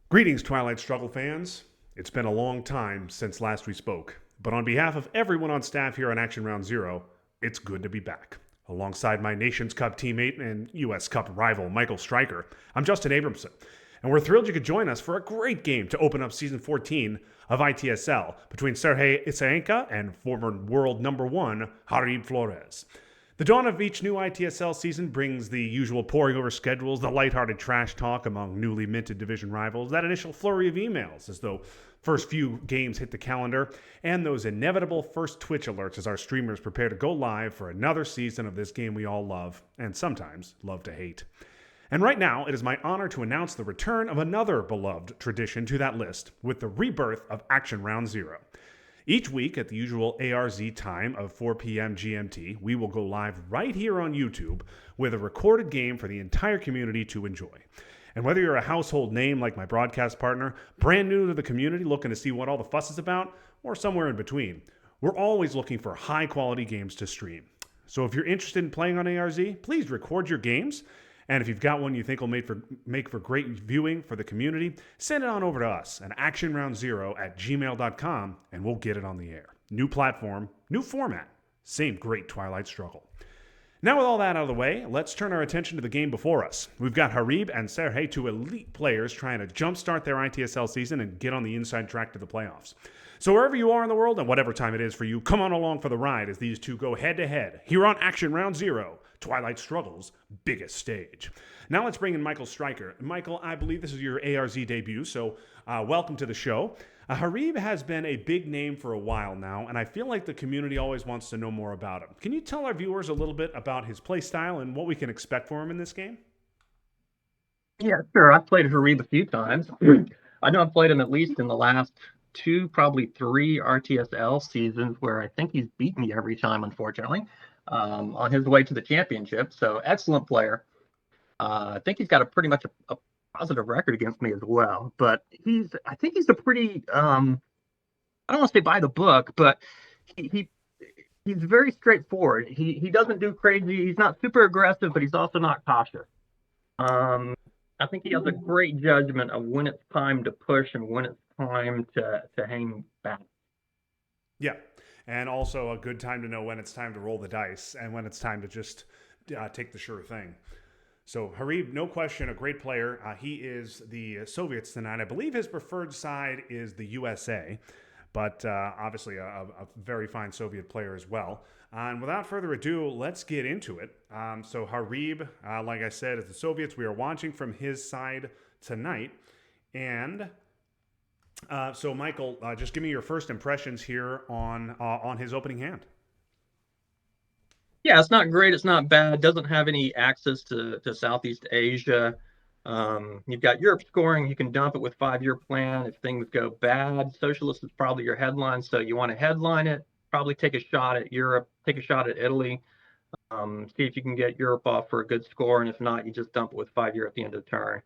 Greetings, Twilight Struggle fans. It's been a long time since last we spoke, but on behalf of everyone on staff here on Action Round Zero, it's good to be back. Alongside my Nations Cup teammate and US Cup rival, Michael Stryker, I'm Justin Abramson, and we're thrilled you could join us for a great game to open up Season 14 of ITSL between Sergei Isaenka and former world number one, Jarib Flores. The dawn of each new ITSL season brings the usual poring over schedules, the lighthearted trash talk among newly minted division rivals, that initial flurry of emails as though first few games hit the calendar, and those inevitable first Twitch alerts as our streamers prepare to go live for another season of this game we all love, and sometimes love to hate. And right now, it is my honor to announce the return of another beloved tradition to that list with the rebirth of Action Round Zero. Each week at the usual ARZ time of 4 p.m. GMT, we will go live right here on YouTube with a recorded game for the entire community to enjoy. And whether you're a household name like my broadcast partner, brand new to the community looking to see what all the fuss is about, or somewhere in between, we're always looking for high-quality games to stream. So if you're interested in playing on ARZ, please record your games. And if you've got one you think will make for great viewing for the community, send it on over to us at actionroundzero@gmail.com and we'll get it on the air. New platform, new format, same great Twilight Struggle. Now with all that out of the way, let's turn our attention to the game before us. We've got Jarib and Serhei, two elite players trying to jumpstart their ITSL season and get on the inside track to the playoffs. So wherever you are in the world and whatever time it is for you, come on along for the ride as these two go head-to-head here on Action Round Zero, Twilight Struggle's biggest stage. Now let's bring in Michael Stryker. Michael, I believe this is your ARZ debut, so welcome to the show. Jarib has been a big name for a while now, and I feel like the community always wants to know more about him. Can you tell our viewers a little bit about his play style and what we can expect from him in this game? Yeah, sure. I've played Jarib a few times. I know I've played him at least in the last two, probably three RTSL seasons where I think he's beaten me every time, unfortunately, on his way to the championship. So excellent player. I think he's got pretty much a positive record against me as well. But I think he's a pretty, I don't want to say by the book, but he's very straightforward. He doesn't do crazy. He's not super aggressive, but he's also not cautious. I think he has a great judgment of when it's time to push and when it's time to hang back. Yeah, and also a good time to know when it's time to roll the dice and when it's time to just take the sure thing. So Jarib, no question, a great player. He is the Soviets tonight. I believe his preferred side is the USA, but obviously a very fine Soviet player as well. And without further ado, let's get into it. So Jarib, like I said, is the Soviets. We are watching from his side tonight. And so Michael, just give me your first impressions here on his opening hand. Yeah, it's not great. It's not bad. Doesn't have any access to Southeast Asia. You've got Europe scoring. You can dump it with 5-year plan if things go bad. Socialist is probably your headline, so you want to headline it. Probably take a shot at Europe. Take a shot at Italy. See if you can get Europe off for a good score, and if not, you just dump it with 5-year at the end of the turn.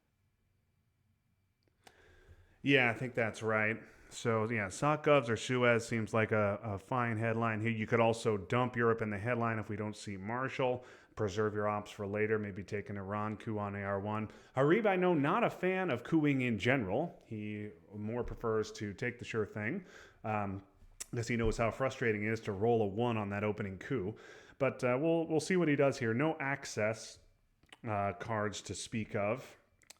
Yeah, I think that's right. So, yeah, Sokovs or Suez seems like a fine headline here. You could also dump Europe in the headline if we don't see Marshall. Preserve your ops for later, maybe take an Iran coup on AR1. Jarib, I know, not a fan of coups in general. He more prefers to take the sure thing, because he knows how frustrating it is to roll a 1 on that opening coup. But we'll see what he does here. No access cards to speak of,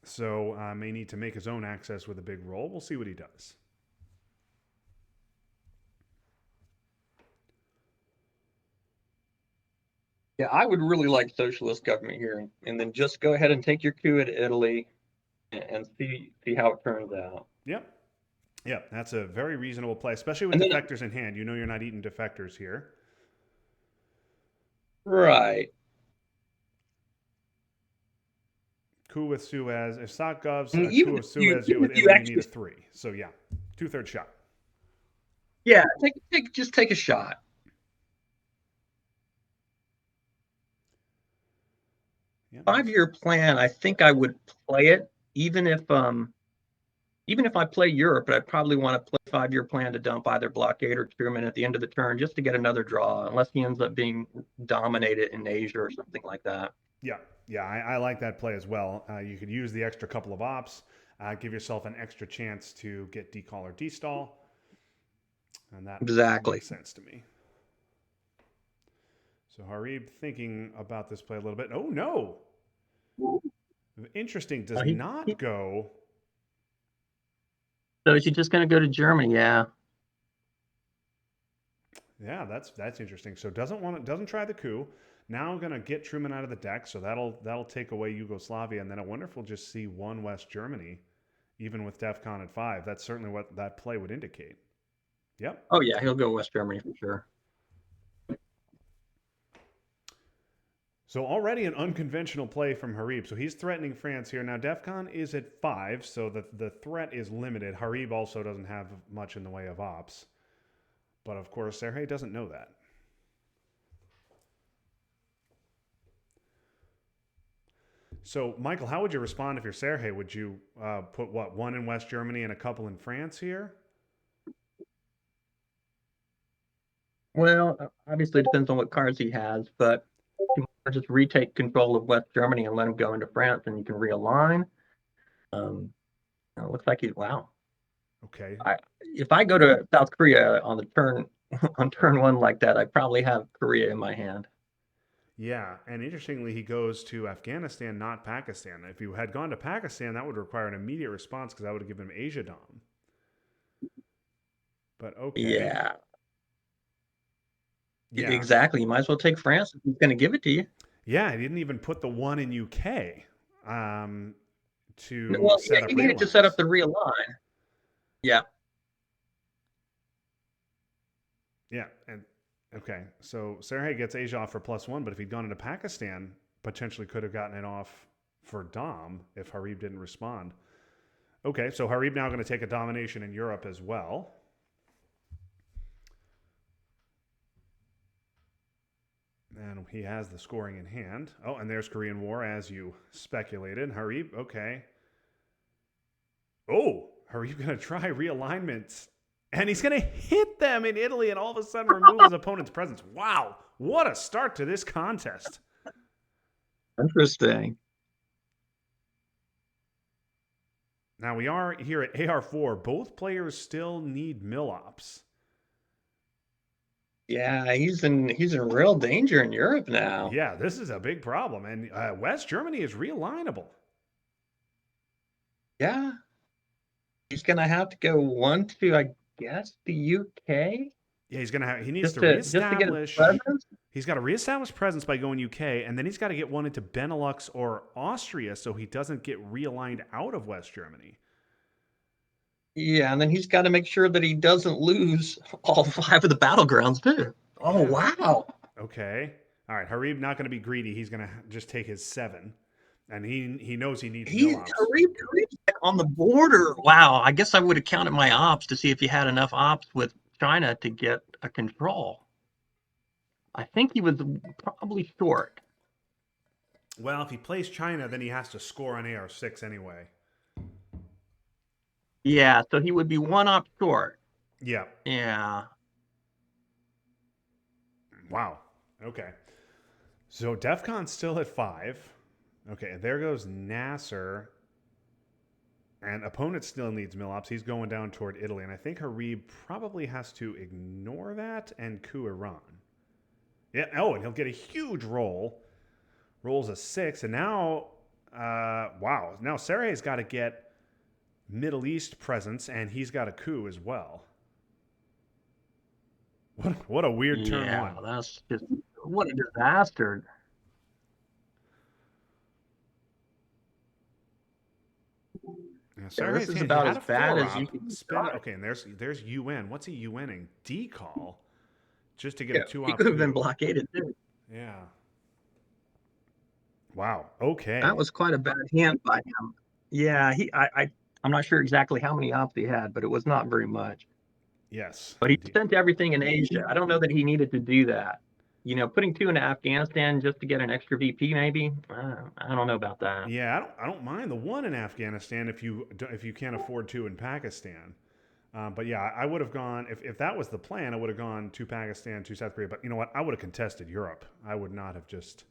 so may need to make his own access with a big roll. We'll see what he does. Yeah, I would really like socialist government here, and then just go ahead and take your coup at Italy and see how it turns out. Yep. Yep, that's a very reasonable play, especially with defectors in hand. You know you're not eating defectors here. Right. Coup with Suez. If Sokovs, Even coup if with Suez, you, with if you Italy, you actually, need a 3. So, yeah, 2/3 shot. yeah, just take a shot. Yep. 5-year plan, I think I would play it, even if I play Europe, but I'd probably want to play 5-year plan to dump either blockade or Truman at the end of the turn just to get another draw, unless he ends up being dominated in Asia or something like that. Yeah, I like that play as well. You could use the extra couple of ops. Give yourself an extra chance to get decall or destall. And that Exactly. makes sense to me. So Jarib thinking about this play a little bit. Oh, no. Interesting. Does not go. So is he just going to go to Germany? Yeah. Yeah, that's interesting. So doesn't try the coup. Now I'm gonna get Truman out of the deck, so that'll take away Yugoslavia, and then I wonder if we'll just see one West Germany, even with DEFCON at 5. That's certainly what that play would indicate. Yep. Oh yeah, he'll go West Germany for sure. So already an unconventional play from Harib. So he's threatening France here. Now DEFCON is at 5, so the threat is limited. Harib also doesn't have much in the way of ops. But of course, Serhei doesn't know that. So, Michael, how would you respond if you're Serhei? Would you put, one in West Germany and a couple in France here? Well, obviously it depends on what cards he has, but you might just retake control of West Germany and let him go into France, and you can realign. It looks like wow. Okay. If I go to South Korea on the turn on turn 1 like that, I probably have Korea in my hand. Yeah, and interestingly, he goes to Afghanistan, not Pakistan. If you had gone to Pakistan, that would require an immediate response because I would have given him Asia Dom. But okay. Yeah. Exactly. You might as well take France if he's going to give it to you. Yeah, he didn't even put the one in UK to set up. He needed to set up the realign. Yeah. Yeah, and okay, so Serhei gets Asia off for +1, but if he'd gone into Pakistan, potentially could have gotten it off for Dom if Harib didn't respond. Okay, so Harib now going to take a domination in Europe as well. And he has the scoring in hand. Oh, and there's Korean War, as you speculated. Harib, okay. Oh, Harib going to try realignments. And he's going to hit them in Italy and all of a sudden remove his opponent's presence. Wow, what a start to this contest. Interesting. Now we are here at AR4. Both players still need mill-ops. Yeah, he's in real danger in Europe now. Yeah, this is a big problem. And West Germany is realignable. Yeah. He's going to have to go 1 to, I guess, the UK. Yeah, he needs to reestablish. Just to get he's got to reestablish presence by going UK, and then he's got to get one into Benelux or Austria so he doesn't get realigned out of West Germany. Yeah, and then he's got to make sure that he doesn't lose all 5 of the battlegrounds too. Oh, wow. Okay. All right, Harib not going to be greedy. He's going to just take his 7. And he knows he needs Harib's on the border. Wow, I guess I would have counted my ops to see if he had enough ops with China to get a control. I think he was probably short. Well, if he plays China, then he has to score on AR6 anyway. Yeah, so he would be 1 op short. Yeah. Yeah. Wow. Okay. So DEFCON's still at 5. Okay, there goes Nasser. And opponent still needs mill-ops. He's going down toward Italy. And I think Harib probably has to ignore that and coup Iran. Yeah. Oh, and he'll get a huge roll. Rolls a 6. And now, wow. Now Serhei's got to get Middle East presence, and he's got a coup as well. What a weird turn 1. Yeah, that's just what a disaster. Yeah, this is about as bad as you can spend. Okay, and there's UN. What's he UNing? Decall, just to get a 2 op. He could have been blockaded too. Yeah. Wow. Okay. That was quite a bad hand by him. Yeah, I'm not sure exactly how many ops he had, but it was not very much. Yes. But he spent everything in Asia. I don't know that he needed to do that. Putting 2 into Afghanistan just to get an extra VP, maybe. I don't know about that. Yeah, I don't mind the 1 in Afghanistan if you can't afford 2 in Pakistan. But yeah, I would have gone if that was the plan. I would have gone to Pakistan, to South Korea. But you know what? I would have contested Europe. I would not have just.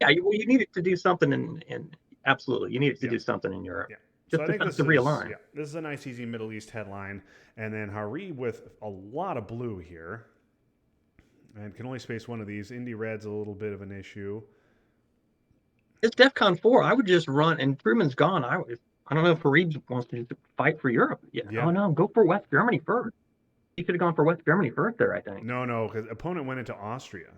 Yeah, you needed to do something in absolutely. You needed to do something in Europe. Yeah. So Just I think decided this to is realign. yeah, this is a nice easy Middle East headline, and then Harib with a lot of blue here, and can only space one of these. Indy Red's a little bit of an issue. It's DEFCON 4. I would just run, and Truman's gone. I don't know if Fareed wants to just fight for Europe. Yeah. Yeah. Oh no, go for West Germany first. He could have gone for West Germany first there, I think. No, because opponent went into Austria.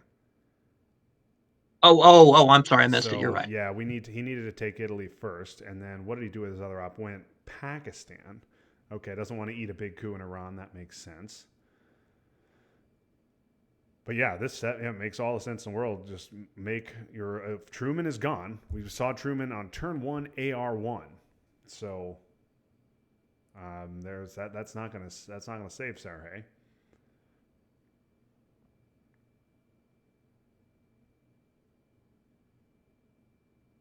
Oh, I'm sorry, I missed it. You're So right. yeah, he needed to take Italy first, and then what did he do with his other op? Went Pakistan. Okay, doesn't want to eat a big coup in Iran. That makes sense. But yeah, this set makes all the sense in the world. Just make your if Truman is gone. We saw Truman on turn one AR1, so there's that. That's not gonna save Serhei.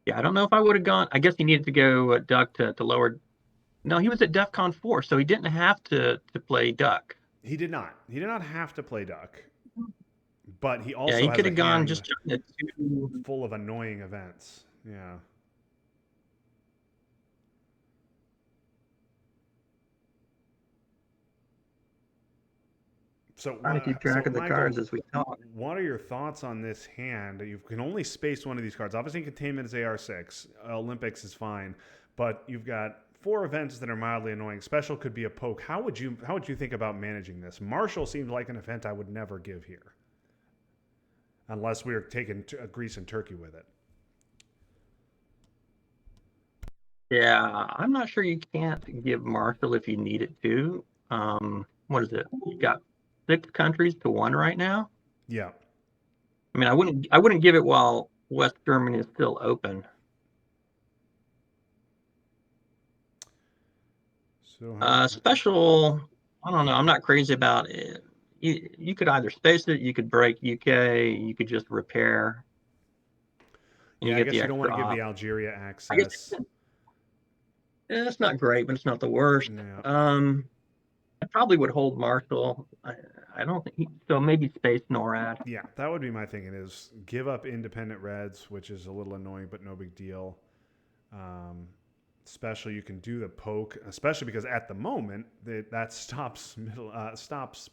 Yeah, I don't know if I would have gone. I guess he needed to go Duck to lower. No, he was at DEFCON 4, so he didn't have to play Duck. He did not. He did not have to play Duck, but he Yeah, also he has could a have gone hand just trying to. full of annoying events. Yeah. So, Trying to keep track so of the cards Michael, as we talk. what are your thoughts on this hand? You can only space one of these cards. Obviously, containment is AR6. Olympics is fine, but you've got four events that are mildly annoying. Special could be a poke. How would you think about managing this? Marshall seems like an event I would never give here, unless we were taking Greece and Turkey with it. Yeah, I'm not sure you can't give Marshall if you need it to. What is it? You got 6 countries to 1 right now. Yeah. I mean, I wouldn't give it while West Germany is still open. So Special, I don't know. I'm not crazy about it. You could either space it, you could break UK, you could just repair, and you yeah, I get the guess you don't want extra to give the op. Algeria I guess access. it's not great, but it's not the worst. Yeah. I probably would hold Marshall. I don't think so. Maybe space NORAD. Yeah, that would be my thinking is give up independent reds, which is a little annoying, but no big deal. Especially you can do the poke, especially because at the moment that stops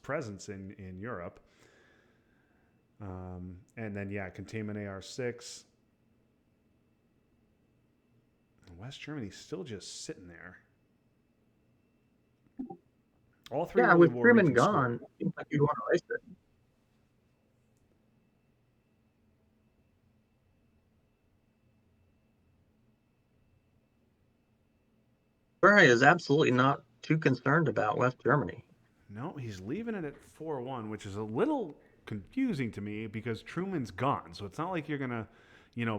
presence in Europe. And then yeah, containment AR6. West Germany's still just sitting there. All three Yeah, early with war we Truman can score. gone, seems like you'd want to race it. Serhei is absolutely not too concerned about West Germany. No, he's leaving it at 4-1, which is a little confusing to me because Truman's gone. So it's not like you're gonna,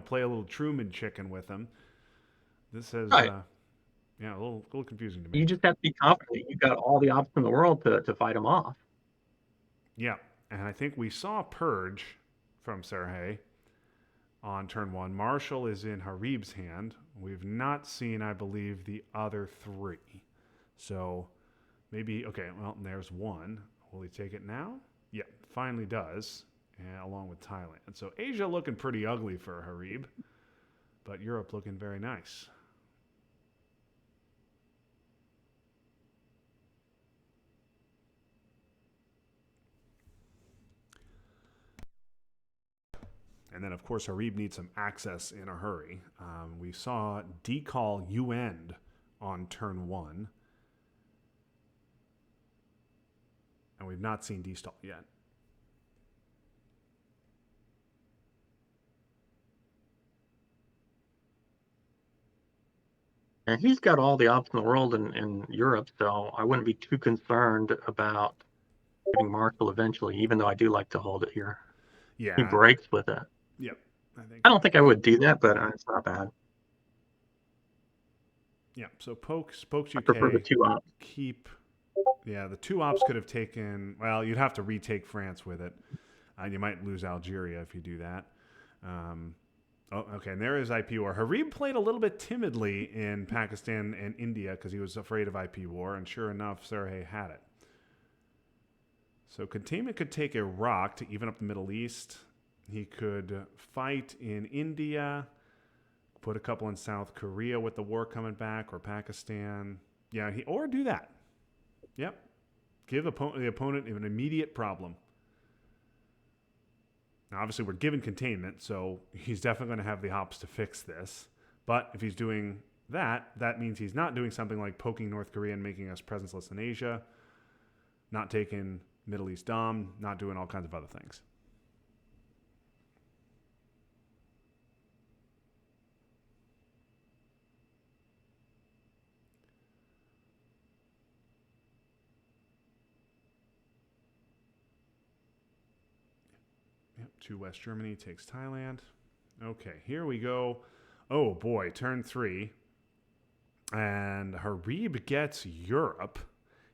play a little Truman chicken with him. This says, Right. yeah, a little confusing to me. You just have to be confident you've got all the options in the world to fight him off. Yeah, and I think we saw Purge from Serhei on turn one. Marshall is in Harib's hand. We've not seen, I believe, the other three. So maybe, okay, well, there's one. Will he take it now? Yeah, finally does, and along with Thailand. So Asia looking pretty ugly for Harib, but Europe looking very nice. And then, of course, Harib needs some access in a hurry. We saw decall UN on turn one, and we've not seen destall yet. And he's got all the options in the world in Europe, so I wouldn't be too concerned about getting Marshall eventually, even though I do like to hold it here. Yeah. He breaks with it. Yep. I don't think I would do that, but it's not bad. Yeah. So Pokes UK. I prefer the 2 ops. Keep. Yeah, the 2 ops could have taken. Well, you'd have to retake France with it. You might lose Algeria if you do that. Okay, and there is IP war. Harib played a little bit timidly in Pakistan and India because he was afraid of IP war, and sure enough, Serhei had it. So containment could take Iraq to even up the Middle East. He could fight in India, Put a couple in South Korea with the war coming back, or Pakistan. Yeah, or do that. Yep. Give the opponent an immediate problem. Now, obviously, we're given containment, so he's definitely going to have the hops to fix this. But if he's doing that, that means he's not doing something like poking North Korea and making us presenceless in Asia, not taking Middle East Dom, not doing all kinds of other things. Yep, to West Germany takes Thailand. Okay, here we go. Oh boy, turn 3. And Jarib gets Europe.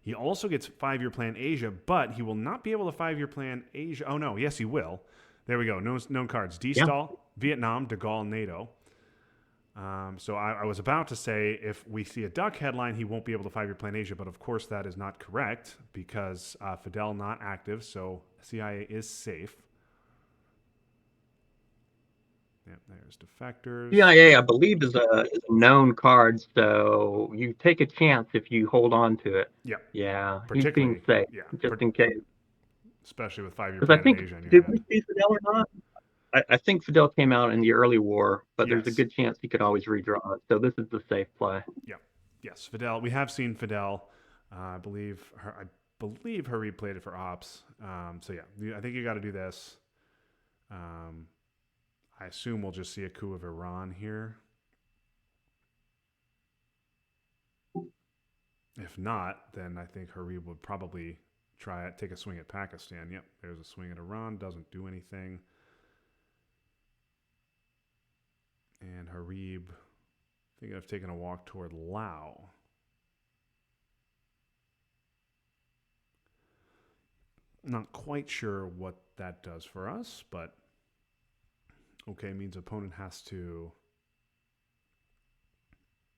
He also gets 5-year plan Asia, but he will not be able to 5-year plan Asia. Oh no, yes he will. There we go. Known cards. D-Stall, Vietnam, De Gaulle, NATO. So I was about to say if we see a duck headline, he won't be able to 5-year plan Asia, but of course that is not correct because Fidel not active, so CIA is safe. Yep, there's defectors. CIA, I believe, is a known card, so you take a chance if you hold on to it. Yep. Yeah, he's being safe, just in case. Especially with 5-year plan in Asia. Did we see Fidel or not? I think Fidel came out in the early war, but there's a good chance he could always redraw it. So this is the safe play. Yeah. Yes, Fidel. We have seen Fidel. I believe Jarib played it for ops. So yeah, I think you got to do this. I assume we'll just see a coup of Iran here. If not, then I think Jarib would probably take a swing at Pakistan. Yep, there's a swing at Iran. Doesn't do anything. And Jarib, thinking of taking a walk toward Laos. Not quite sure what that does for us, but okay, means opponent has to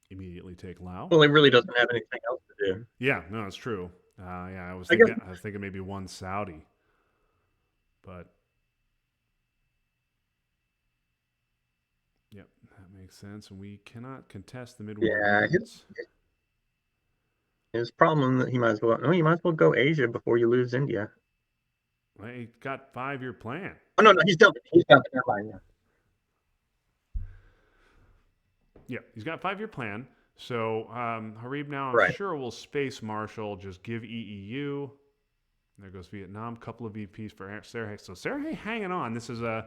immediately take Laos. Well, he really doesn't have anything else to do. Yeah, no, it's true. I was thinking maybe one Saudi, but yep, that makes sense. And we cannot contest the mid-war. Yeah, his problem that he might as well go Asia before you lose India. Well, he got 5-year plan. Oh no, he's done. Never mind. Yeah, he's got 5-year plan. So Jarib now, I'm sure, will space marshal, just give EEU. There goes Vietnam. Couple of VPs for Serhei. So Serhei hanging on. This is a,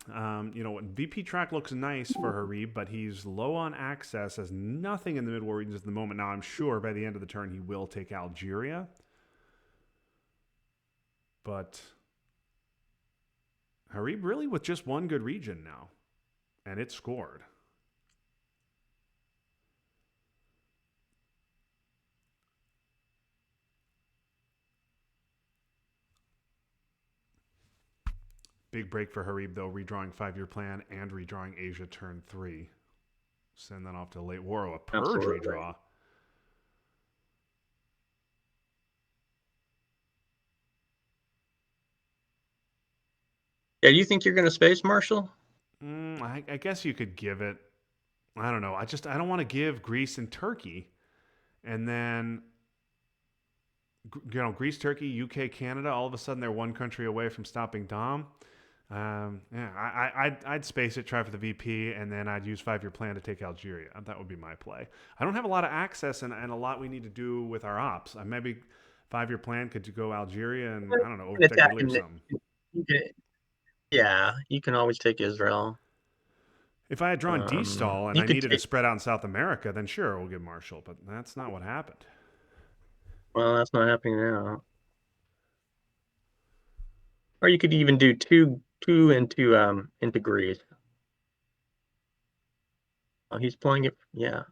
VP track looks nice for Jarib, but he's low on access, has nothing in the mid-war regions at the moment. Now, I'm sure by the end of the turn he will take Algeria. But Jarib really with just one good region now, and it scored. Big break for Jarib, though, redrawing 5-year plan and redrawing Asia turn 3. Send that off to late war. A purge redraw. Yeah, you think you're going to space marshal? I guess you could give it. I don't know. I don't want to give Greece and Turkey, and then Greece, Turkey, UK, Canada. All of a sudden, they're one country away from stopping Dom. I'd space it, try for the VP, and then I'd use 5-year plan to take Algeria. That would be my play. I don't have a lot of access and a lot we need to do with our ops. Maybe 5-year plan could go Algeria and I don't know, overtake Italy or something. Yeah, you can always take Israel. If I had drawn D-Stall and I needed to spread out in South America, then sure, we'll give Marshall. But that's not what happened. Well, that's not happening now. Or you could even do two into Greece. Oh, he's playing it. Yeah.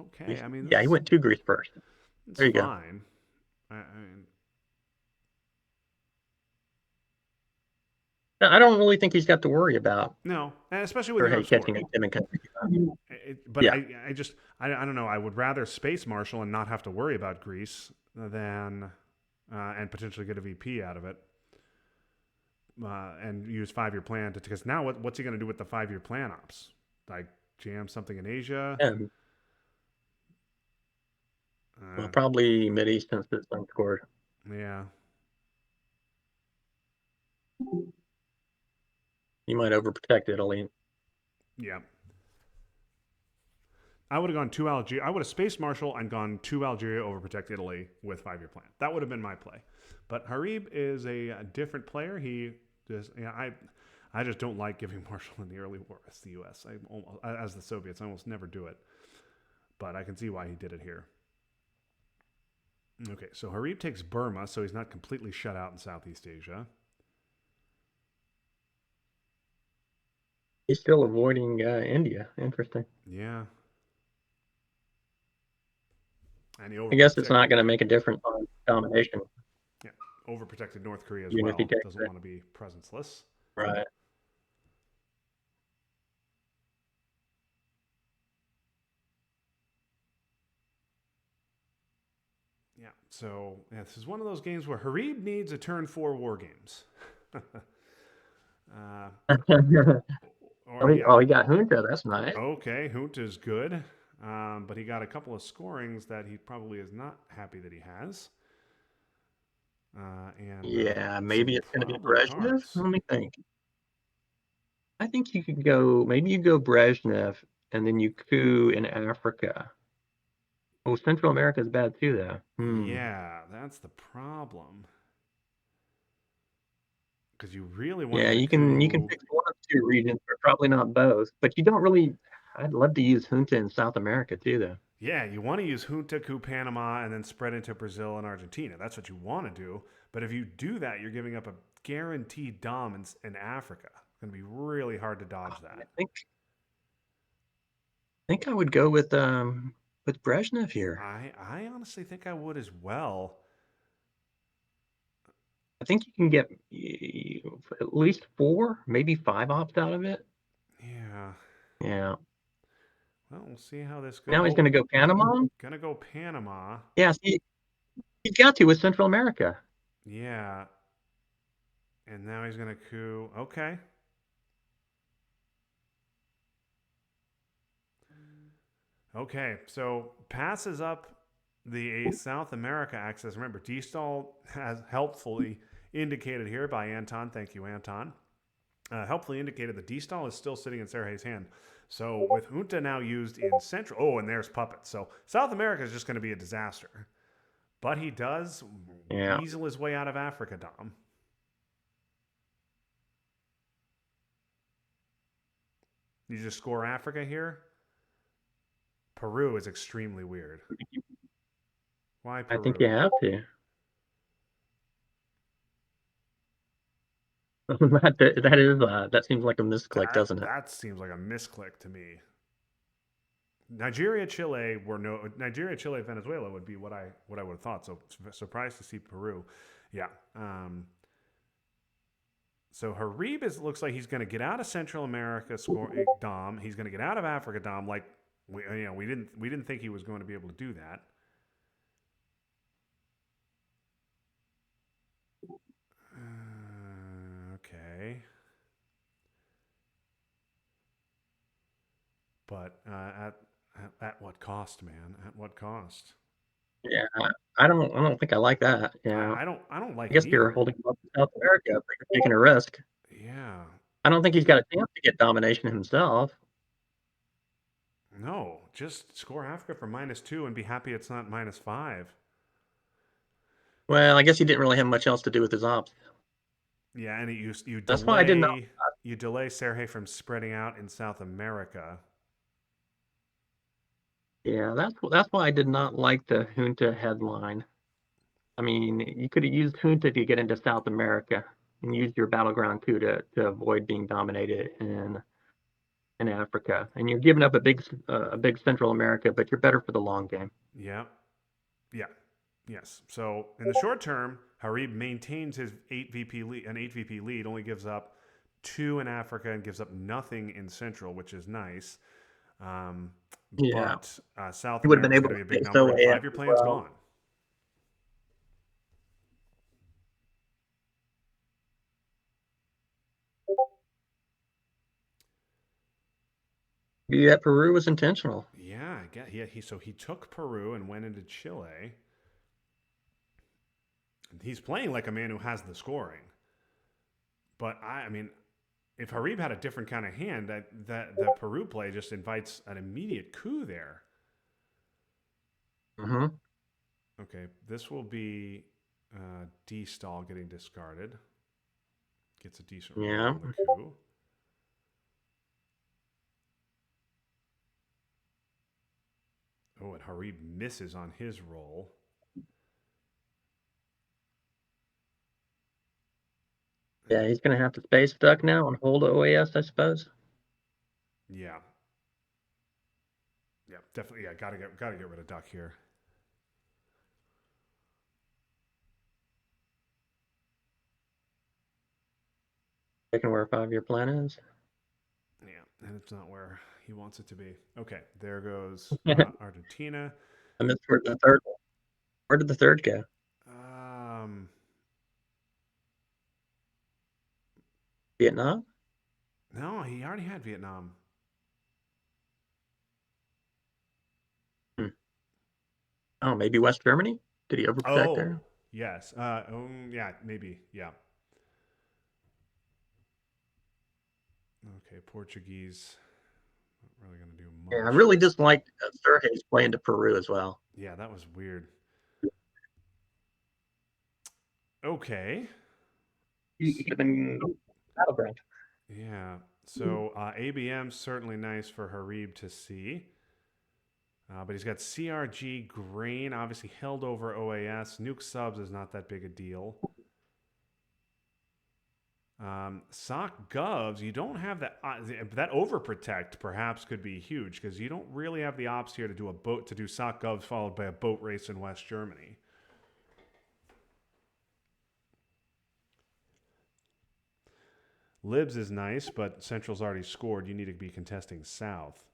Okay. He went 2 Greece first. There you fine. Go. I don't really think he's got to worry about. No, and especially with Europe catching him in country. I don't know. I would rather space marshal and not have to worry about Greece than and potentially get a VP out of it. and use 5-year plan because now what's he going to do with the 5-year plan ops? Like jam something in Asia? Yeah, well, probably Mideast since it's unscored. Yeah. You might overprotect Italy. Yeah. I would have gone to Algeria. I would have Space Marshal and gone to Algeria over protect Italy with 5-year plan. That would have been my play. But Jarib is a different player. He just, I just don't like giving Marshall in the early war as the U.S. As the Soviets, I almost never do it. But I can see why he did it here. Okay, so Jarib takes Burma, so he's not completely shut out in Southeast Asia. He's still avoiding India. Interesting. Yeah. And I guess it's not going to make a difference on domination. Yeah, overprotected North Korea as Even well. if he takes Doesn't it. want to be presenceless. Right. Yeah, so this is one of those games where Jarib needs a turn 4 war games. He got Junta. That's nice. Okay, Junta's good. But he got a couple of scorings that he probably is not happy that he has. Maybe it's going to be Brezhnev. Let me think. I think you could go, maybe you go Brezhnev and then you coup in Africa. Oh, Central America is bad too, though. Yeah, that's the problem. Because you really want. Yeah, you can pick one of two regions, but probably not both. But you don't really. I'd love to use Junta in South America too, though. Yeah, you want to use Junta, coup Panama, and then spread into Brazil and Argentina. That's what you want to do. But if you do that, you're giving up a guaranteed dom in Africa. It's going to be really hard to dodge that. I think I would go with Brezhnev here. I honestly think I would as well. I think you can get at least 4, maybe 5 ops out of it. Yeah. Yeah. Well, we'll see how this goes. Now he's going to go Panama? Going to go Panama. Yeah, he's got to with Central America. Yeah. And now he's going to coup. Okay. Okay, so passes up the South America access. Remember, D-stall has helpfully indicated here by Anton. Thank you, Anton. Helpfully indicated the D-stall is still sitting in Serhei's hand. So with Junta now used in Central... Oh, and there's Puppet. So South America is just going to be a disaster. But he does weasel his way out of Africa, Dom. You just score Africa here? Peru is extremely weird. Why Peru? I think you have to. That seems like a misclick, doesn't it? That seems like a misclick to me. Nigeria, Chile, Venezuela would be what I would have thought. So surprised to see Peru. Yeah. So Jarib looks like he's going to get out of Central America dom. He's going to get out of Africa dom. Like we didn't think he was going to be able to do that. Okay. But at what cost, man? At what cost? Yeah, I don't think I like that. Yeah, I don't like. I guess you're holding up South America, but you're taking a risk. Yeah. I don't think he's got a chance to get domination himself. No, just score Africa for -2 and be happy it's not -5. Well, I guess he didn't really have much else to do with his ops. Yeah, and you That's why I did not. You delay Serhei from spreading out in South America. Yeah, that's why I did not like the Junta headline. I mean, you could have used Junta to get into South America and use your battleground coup to avoid being dominated in Africa. And you're giving up a big Central America, but you're better for the long game. Yeah. Yeah. Yes. So in the short term, Jarib maintains his 8 VP lead, only gives up 2 in Africa and gives up nothing in Central, which is nice. But South America is going to be a big number. 5-year plan's gone. Maybe that Peru was intentional. Yeah, I get. Yeah, so he took Peru and went into Chile. He's playing like a man who has the scoring. But I mean, if Harib had a different kind of hand, that Peru play just invites an immediate coup there. Hmm. Okay, this will be D stall getting discarded. Gets a decent roll Yeah. on the coup. Oh, and Harib misses on his roll. Yeah, he's going to have to space duck now and hold OAS, I suppose. Yeah. Yeah, definitely. Yeah, gotta get rid of Duck here. Taking where a 5-year plan is. Yeah, and it's not where he wants it to be. Okay, there goes I Argentina. missed where the third. Where did the third go? Um, Vietnam? no, he already had Vietnam. Hmm. Oh, maybe West Germany? Did he overprotect Oh, there? yes. Yeah, maybe. Yeah. Okay, Portuguese. Not really gonna do Yeah, I much. really disliked Serhei's playing to Peru as well. Yeah, that was weird. Okay. He could have been battleground. Yeah. So ABM certainly nice for Harib to see. But he's got CRG Grain, obviously held over OAS. Nuke subs is not that big a deal. Sock Govs, you don't have that. That overprotect perhaps could be huge because you don't really have the ops here to do a boat to do Sock Govs followed by a boat race in West Germany. Libs is nice, but Central's already scored. You need to be contesting South.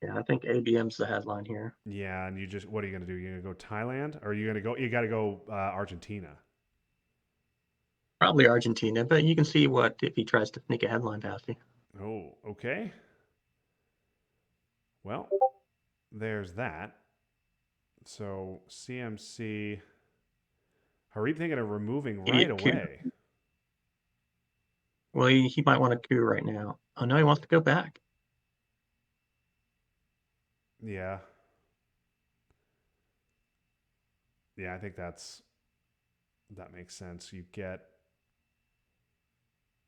Yeah, I think ABM's the headline here. Yeah, and you just what are you gonna do? You gonna go Thailand or are you gonna go? You got to go Argentina. Probably Argentina, but you can see what if he tries to sneak a headline past you. Oh, okay. Well, there's that. So CMC, Harib thinking of removing Maybe right a coup. away. Well, he might want a coup right now. Oh no, he wants to go back. Yeah, yeah, I think that makes sense. You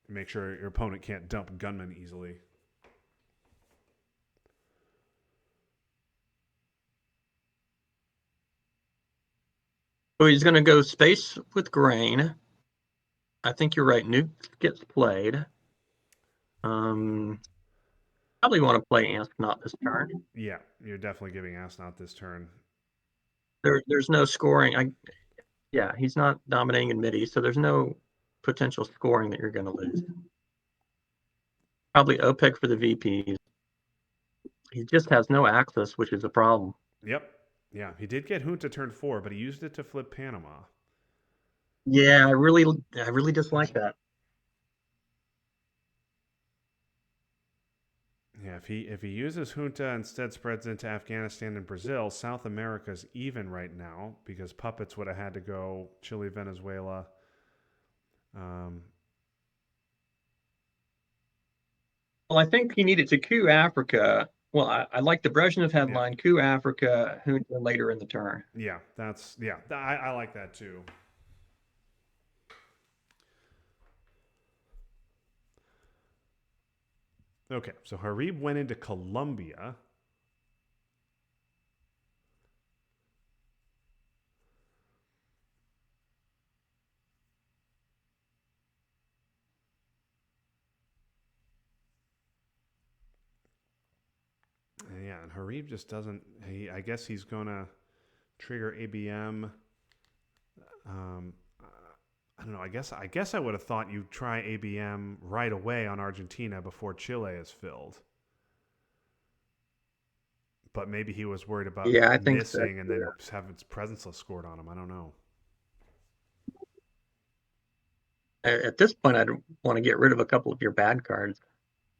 make sure your opponent can't dump gunmen easily. So he's going to go space with grain. I think you're right. Nuke gets played. Probably want to play Astronaut this turn. Yeah, you're definitely giving Astronaut this turn. There's no scoring. Yeah, he's not dominating in midi, so there's no potential scoring that you're going to lose. Probably OPEC for the VPs. He just has no access, which is a problem. Yep. Yeah, he did get Junta turn 4, but he used it to flip Panama. Yeah, I really dislike that. Yeah, if he uses Junta instead spreads into Afghanistan and Brazil, South America's even right now because puppets would have had to go Chile, Venezuela. Um, Well, I think he needed to coup Africa. Well, I like the Brezhnev yeah, headline, coup Africa, Junta later in the turn. yeah, I like that too. Okay, so Harib went into Colombia. Yeah, and Harib just doesn't. I guess he's gonna trigger ABM. Um, I don't know. I guess I would have thought you'd try ABM right away on Argentina before Chile is filled. But maybe he was worried about Yeah, I think so. missing and then having presence scored on him. I don't know. At this point, I'd want to get rid of a couple of your bad cards.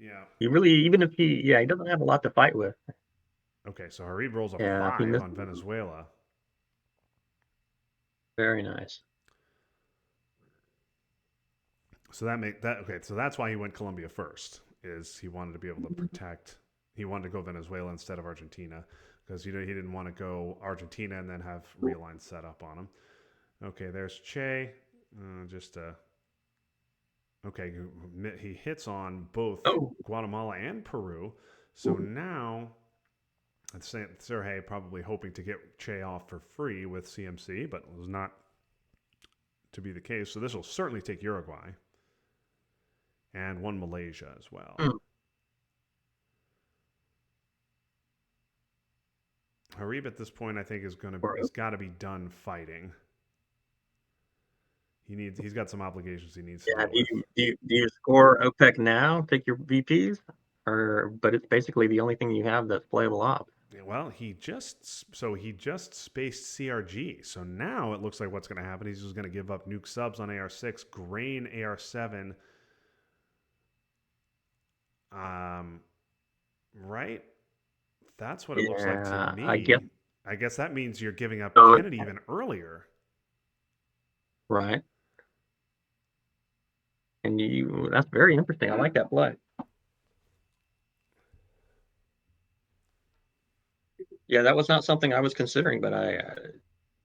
Yeah. He really, even if he doesn't have a lot to fight with. Okay, so Jarib rolls a Yeah, if he 5 misses, on Venezuela. very nice. So that make that okay. So that's why he went Colombia first. Is he wanted to be able to protect? He wanted to go Venezuela instead of Argentina because he didn't want to go Argentina and then have realign set up on him. Okay, there's Che. Just okay. He hits on both Oh, Guatemala and Peru. So now Serhei probably hoping to get Che off for free with CMC, but it was not to be the case. So this will certainly take Uruguay and one Malaysia as well. hmm. Harib at this point, I think, is got to be done fighting. He's got some obligations he needs to Yeah. deal with. Do you score OPEC now? Take your VPs, but it's basically the only thing you have that's playable op. Well, he just spaced CRG. So now it looks like what's going to happen. He's just going to give up nuke subs on AR6, grain AR7. Right? That's what it looks like to Yeah, I guess me. I guess that means you're giving up so. Kennedy even earlier. Right, and that's very interesting. I like that play. Yeah, that was not something I was considering, but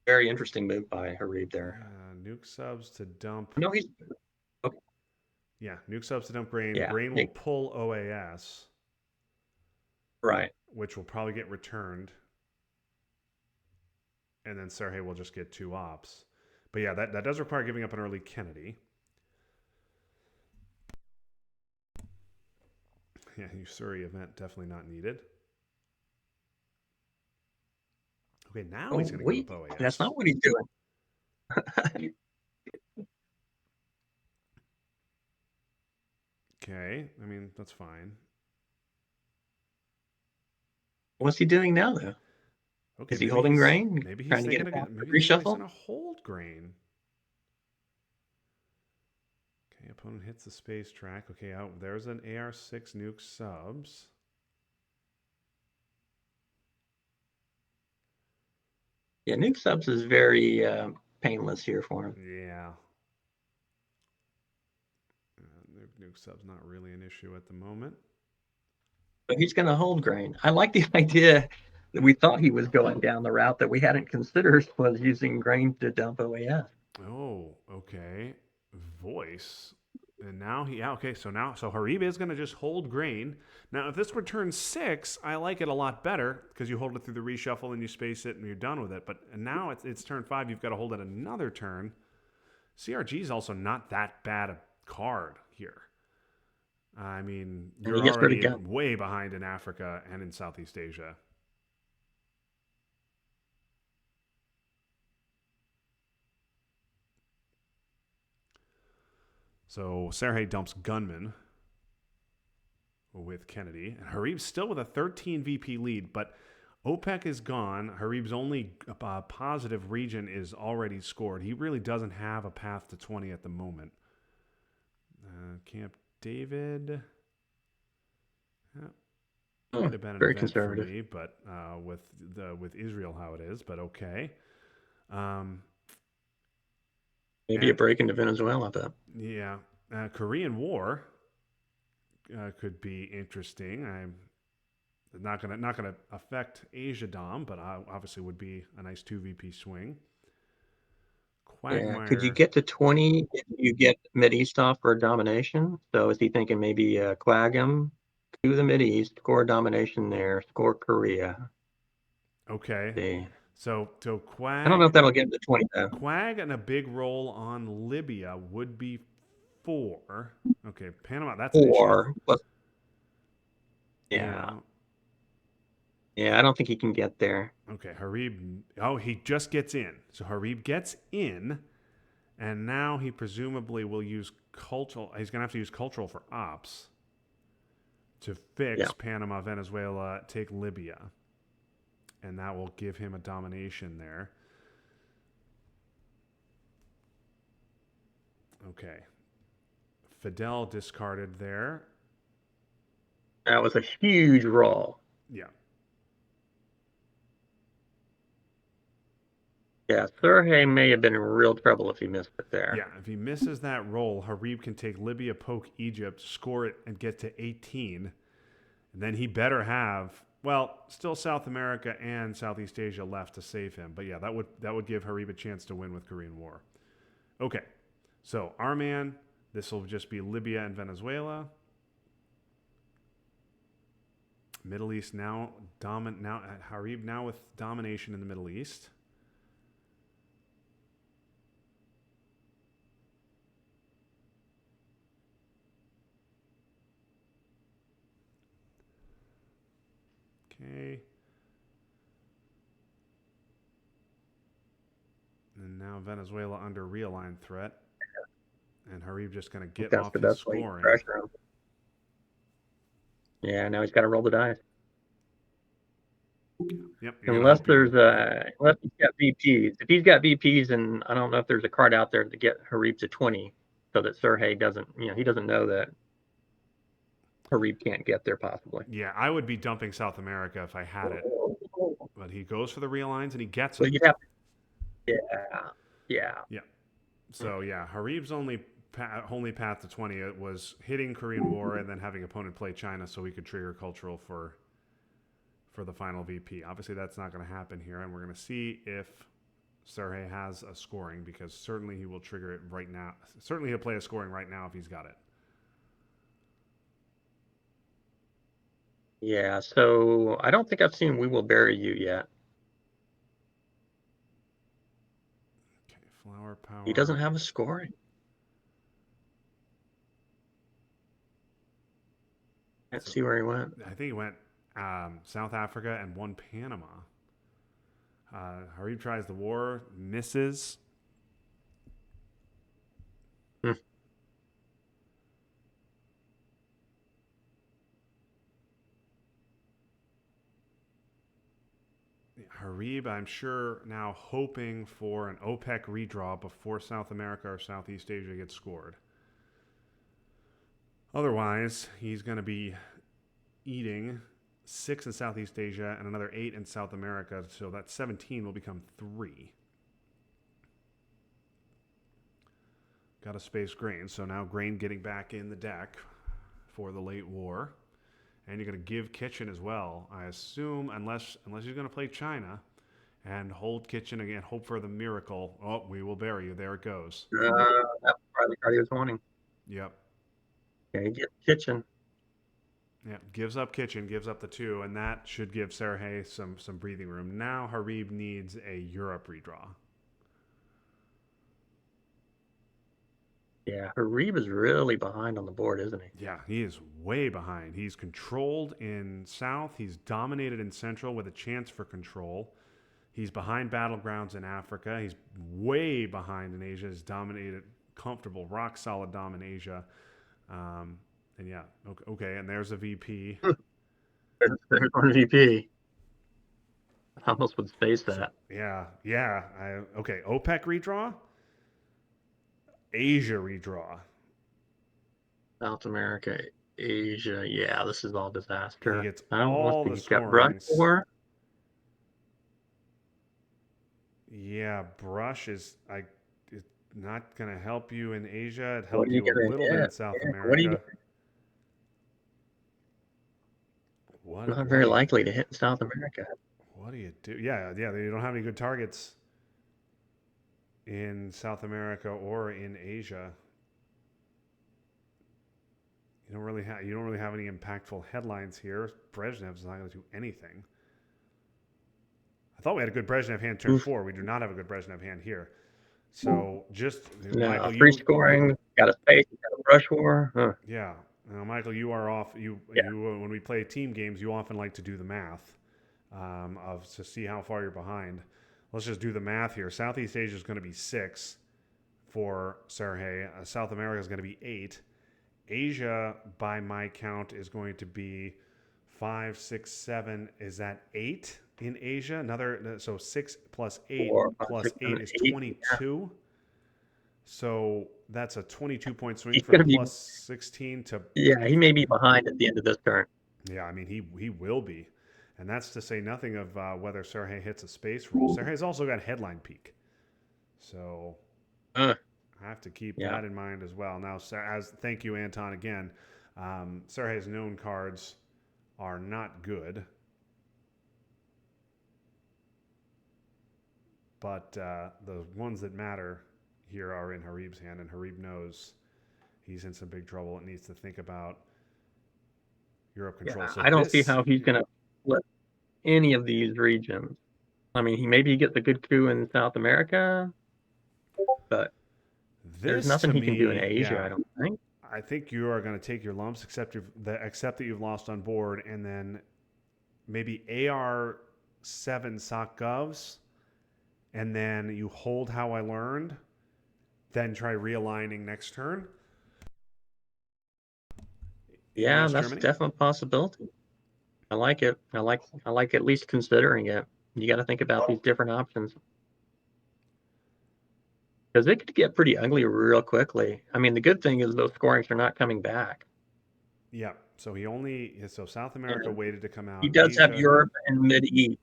very interesting move by Harib there. Nuke subs to dump. No, he's okay. Yeah, nuke subs to dump grain. Yeah, Grain will pull OAS, right. which will probably get returned. And then Serhei will just get 2 ops. But yeah, that does require giving up an early Kennedy. Yeah, Usuri event definitely not needed. Okay, now he's Oh going to give wait, up that's OAS. not what he's doing. Okay, I mean, that's fine. What's he doing now, though? Okay, Is he holding grain? maybe he's Trying to get thinking it again. past the Maybe thinking he's reshuffle? going to hold grain. Okay, opponent hits the space track. Okay, there's an AR6 nuke subs. Yeah, nuke subs is very painless here for him. Yeah. Nuke subs not really an issue at the moment. But he's going to hold grain. I like the idea that we thought he was going down the route that we hadn't considered was using grain to dump OAS. Oh, okay. Voice. And now okay, so Harib is going to just hold grain. Now, if this were turn 6, I like it a lot better because you hold it through the reshuffle and you space it and you're done with it. But now it's turn 5, you've got to hold it another turn. CRG is also not that bad a card here. I mean, And you're he gets rid already of gun. way behind in Africa and in Southeast Asia. So Serhei dumps gunman with Kennedy. And Harib's still with a 13 VP lead, but OPEC is gone. Harib's only positive region is already scored. He really doesn't have a path to 20 at the moment. Camp David. Might have been an Very event for conservative. me, but with Israel how it is, but okay. Maybe a break into Venezuela, but yeah, Korean War could be interesting. I'm not gonna affect Asia Dom, but obviously would be a nice 2 VP swing. yeah. Could you Quagmire. get to 20 if you get Mideast off for domination? So is he thinking maybe Quag him to the Mideast, score domination there, score Korea? Okay, See. so I don't know if that'll get him to 20 though. Quag and a big roll on Libya would be 4. Okay, Panama. That's an issue. Or but yeah. Yeah. Yeah, I don't think he can get there. Okay, Harib. Oh, he just gets in. So Harib gets in, and now he presumably will use cultural. He's going to have to use cultural for ops to fix Yeah. Panama, Venezuela, take Libya. And that will give him a domination there. Okay. Fidel discarded there. That was a huge roll. Yeah. Yeah, Serhei may have been in real trouble if he missed it there. Yeah, if he misses that roll, Harib can take Libya, poke Egypt, score it, and get to 18. And then he better have, well, still South America and Southeast Asia left to save him. But yeah, that would give Harib a chance to win with Korean War. Okay, so our man, this will just be Libya and Venezuela. Middle East now Harib now with domination in the Middle East. Okay. And now Venezuela under realigned threat. And Harib just going to get That's off the his best way to scoring. pressure him. Yeah, now he's got to roll the dice. Yep. Unless he's got VPs. If he's got VPs, and I don't know if there's a card out there to get Harib to 20, so that Serhei doesn't, he doesn't know that Harib can't get there possibly. Yeah, I would be dumping South America if I had it. But he goes for the realigns and he gets Well, it. you'd have to, yeah. So yeah, Harib's only path to 20 was hitting Korean War and then having opponent play China so we could trigger cultural for the final VP. Obviously, that's not going to happen here, and we're going to see if Serhei has a scoring because certainly he will trigger it right now. Certainly he'll play a scoring right now if he's got it. Yeah, so I don't think I've seen We Will Bury You yet. Okay, flower power. He doesn't have a scoring. Let's see where he went. I think he went South Africa and won Panama. Harib tries the war, misses. Harib, I'm sure, now hoping for an OPEC redraw before South America or Southeast Asia gets scored. Otherwise, he's going to be eating 6 in Southeast Asia and another 8 in South America, so that 17 will become 3. Got a space Grain, so now Grain getting back in the deck for the late war. And you're going to give Kitchen as well, I assume, unless he's going to play China and hold Kitchen again, hope for the miracle. Oh, We Will Bury You. There it goes. That's probably the card he was wanting. Yep. Yeah, he gets Kitchen. Yeah, gives up Kitchen, gives up the 2, and that should give Serhei some breathing room. Now Harib needs a Europe redraw. Yeah, Harib is really behind on the board, isn't he? Yeah, he is way behind. He's controlled in South. He's dominated in Central with a chance for control. He's behind battlegrounds in Africa. He's way behind in Asia. He's dominated, comfortable, rock solid dom in Asia. And yeah, okay, and there's a VP. There's one VP. I almost would space that. So, yeah. Okay, OPEC redraw. Asia redraw. South America, Asia. Yeah, this is all disaster. He gets all the he's got Brush War. Yeah, Brush is it's not going to help you in Asia. It helped you you a little bit in South America. Not very likely to hit in South America. What do you do? Yeah, you don't have any good targets in South America or in Asia. You don't really have any impactful headlines here. Brezhnev's not going to do anything. I thought we had a good Brezhnev hand turn 4. We do not have a good Brezhnev hand here. So just Michael, free scoring, got a space, got a Brush War. Huh. Yeah. Michael, you are off. You when we play team games, you often like to do the math to see how far you're behind. Let's just do the math here. Southeast Asia is going to be 6 for Serhei. South America is going to be 8. Asia, by my count, is going to be 5, 6, 7. Is that 8 in Asia? So 6 plus 8 plus 8 is 22. Yeah. So that's a 22-point swing from plus 16 to... Yeah, he may be behind at the end of this turn. Yeah, I mean he will be, and that's to say nothing of whether Serhei hits a space roll. Serhei's also got headline peak, so Uh, I have to keep yeah. that in mind as well. Now, as thank you, Anton, again. Serhei's known cards are not good, but the ones that matter here are in Harib's hand, and Harib knows he's in some big trouble and needs to think about Europe control. Yeah. So I don't see this, how he's going to flip any of these regions. I mean, he gets a good coup in South America, but there's this nothing to he can do in me, Asia, yeah, I don't think. I think you are going to take your lumps, accept that you've lost on board, and then maybe AR7 sock govs, and then you hold how I learned, then try realigning next turn in Yeah, West that's Germany. definitely a possibility. I like it. I like at least considering it. You got to think about these different options because it could get pretty ugly real quickly. I mean, the good thing is those scorings are not coming back. Yeah. So South America And waited to come he out. does have Asia, Europe and Mid East.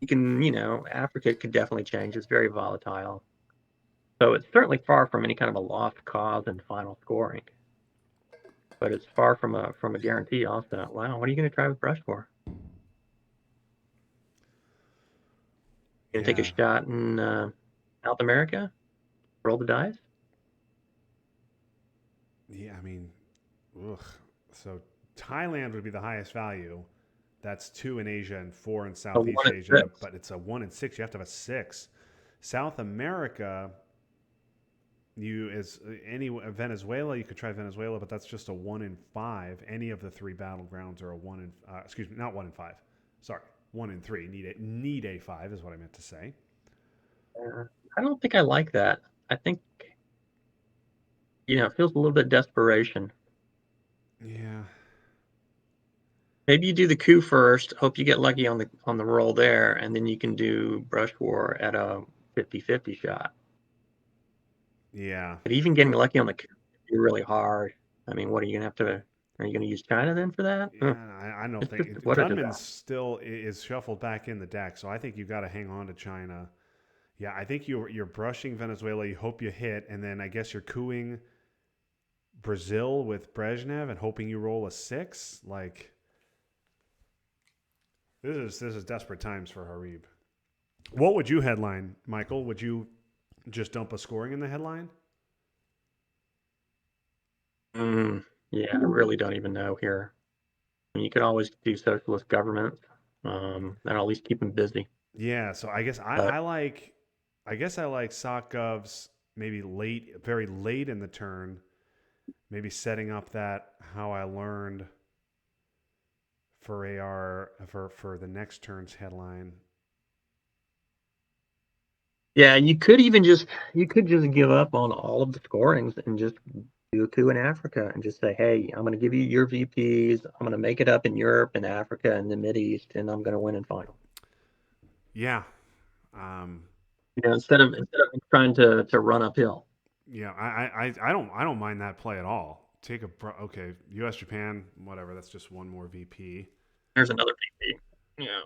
He can, Africa could definitely change. It's very volatile. So it's certainly far from any kind of a lost cause in final scoring. But it's far from a guarantee also. Wow, what are you going to try with brush for? You going to take a yeah, shot in South America? Roll the dice? yeah. I mean, ugh. So Thailand would be the highest value. That's 2 in Asia and 4 in A Southeast 1 Asia, and 6. but it's a 1 in 6. You have to have a 6. South America, you is any Venezuela. You could try Venezuela, but that's just a 1 in 5. Any of the three battlegrounds are a 1 in. Excuse me, not 1 in 5. Sorry, 1 in 3. Need a 5 is what I meant to say. I don't think I like that. I think, it feels a little bit desperation. Yeah, Maybe you do the coup first, hope you get lucky on the roll there, and then you can do brush war at a 50-50 shot. yeah, But even getting lucky on the coup would be really hard. I mean, what are you gonna have to? Are you gonna use China then for that? yeah. I don't It's just think what a Gunman disaster. still is shuffled back in the deck, so I think you got to hang on to China. Yeah, I think you're brushing Venezuela. You hope you hit, and then I guess you're cooing Brazil with Brezhnev and hoping you roll a 6. Like this is desperate times for Harib. What would you headline, Michael? Would you just dump a scoring in the headline? Yeah, I really don't even know here. I mean, you could always do socialist governments. That'll at least keep them busy. Yeah, so I guess But I like sock govs maybe late, very late in the turn, maybe setting up that how I learned for AR for the next turn's headline. yeah, you could just give up on all of the scorings and just do a coup in Africa and just say, hey, I'm going to give you your VPs. I'm going to make it up in Europe and Africa and the Mid East, and I'm going to win in final. Yeah. Um, Instead of trying to run uphill. yeah, I don't mind that play at all. Okay, U.S. Japan, whatever. That's just one more VP. There's another VP. Yeah.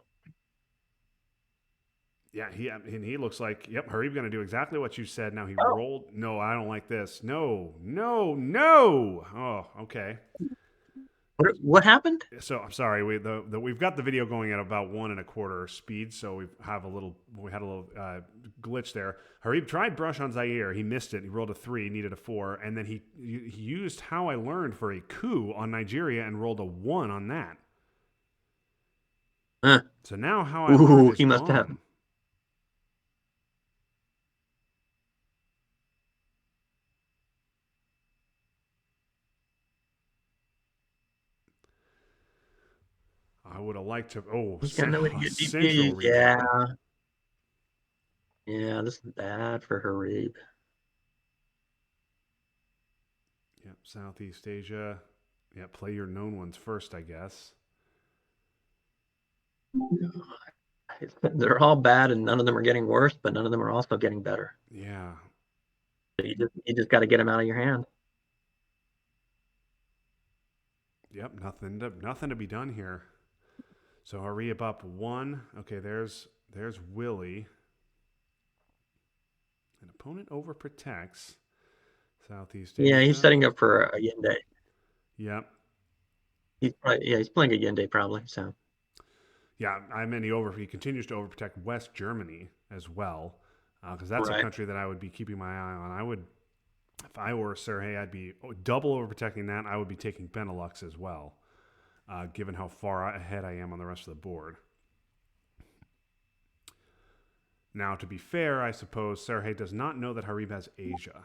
Yeah, he looks like yep. Harib going to do exactly what you said. Now he Oh, rolled. No, I don't like this. No, no, no. Oh, okay. what happened? So I'm sorry. We've got the video going at about 1.25 speed. So we had a little glitch there. Harib tried brush on Zaire. He missed it. He rolled a 3, needed a 4, and then he used how I learned for a coup on Nigeria and rolled a 1 on that. Huh. So now how I learned Ooh, is he must have. gone. I would have liked to. Oh, He's got nowhere to get Central VPs. Yeah. region. Yeah, this is bad for Harib. Yep, Southeast Asia. Yeah, play your known ones first, I guess. They're all bad and none of them are getting worse, but none of them are also getting better. Yeah. So you just got to get them out of your hand. Yep, nothing to be done here. So Harib up 1. Okay, there's Willie. An opponent overprotects. Southeast Yeah, he's Asia. setting up for a Yende. Yep. He's playing a Yende probably. So Yeah, I mean he continues to overprotect West Germany as well, because that's a right. country that I would be keeping my eye on. I would, if I were Serhei, I'd be double overprotecting that. I would be taking Benelux as well, given how far ahead I am on the rest of the board. Now, to be fair, I suppose Serhei does not know that Harib has Asia.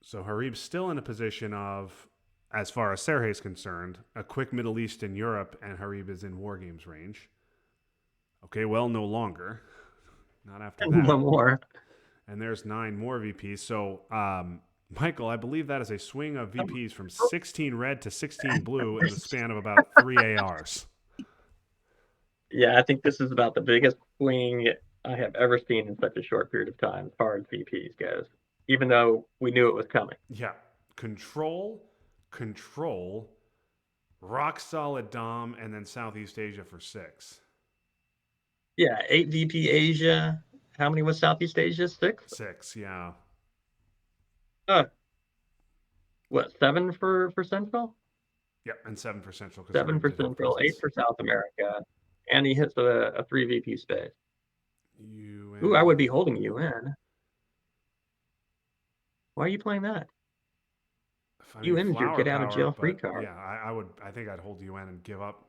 So Harib's still in a position of, as far as Serhei is concerned, a quick Middle East and Europe, and Harib is in War Games range. Okay, well, no longer. Not after One that. more. And there's 9 more VPs. So, Michael, I believe that is a swing of VPs from 16 red to 16 blue in the span of about 3 ARs. Yeah, I think this is about the biggest swing I have ever seen in such a short period of time as far as VPs goes, even though we knew it was coming. Yeah. Control, rock solid Dom, and then Southeast Asia for 6. Yeah, 8 VP Asia. How many was Southeast Asia? 6? 6, yeah. Uh, what, 7 for Central? Yep, and 7 for Central because 7 Harib for did have Central, 8 presence. for South America, and he hits a 3 VP space. Ooh, I UN. would be holding UN. Why are you playing that? I mean, UN is your flower get out of power, jail free but card. yeah, I would. I think I'd hold UN and give up.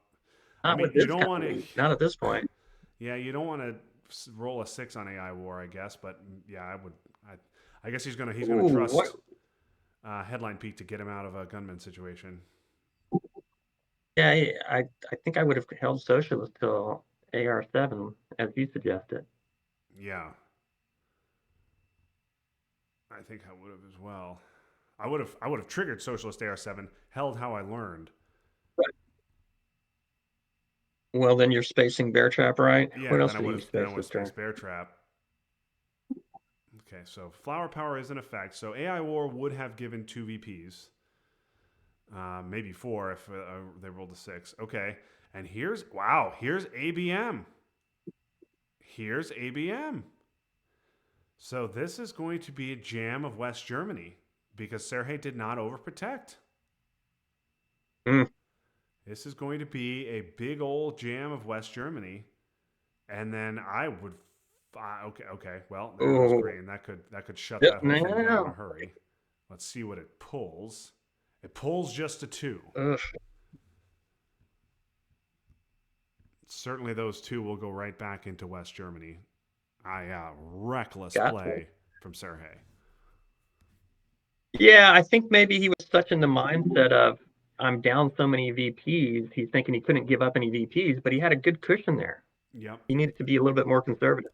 I Not mean, with you this don't kind want of to. lead. Not at this point. Yeah, you don't want to roll a 6 on AI War, I guess. But yeah, I would. I guess he's gonna Ooh, what? trust Headline Peak to get him out of a gunman situation. Yeah, I think I would have held Socialist till AR7, as you suggested. Yeah, I think I would have as well. I would have triggered Socialist AR7, held how I learned. Well, then you're spacing Bear Trap, right? What Yeah, else did he then I space would have this turn? spaced Bear Trap. Okay, so flower power is in effect. So AI War would have given 2 VPs. Maybe 4 if they rolled a 6. Okay, and here's ABM. Here's ABM. So this is going to be a jam of West Germany because Serhei did not overprotect. Mm. This is going to be a big old jam of West Germany, and then I would. Okay. Well, there goes Oh, green. That could shut that whole thing down in a no. hurry. Let's see what it pulls. It pulls just a 2. Ugh, Certainly, those 2 will go right back into West Germany. Reckless gotcha. play from Serhei. Yeah, I think maybe he was such in the mindset of I'm down so many VPs. He's thinking he couldn't give up any VPs, but he had a good cushion there. Yep. He needed to be a little bit more conservative.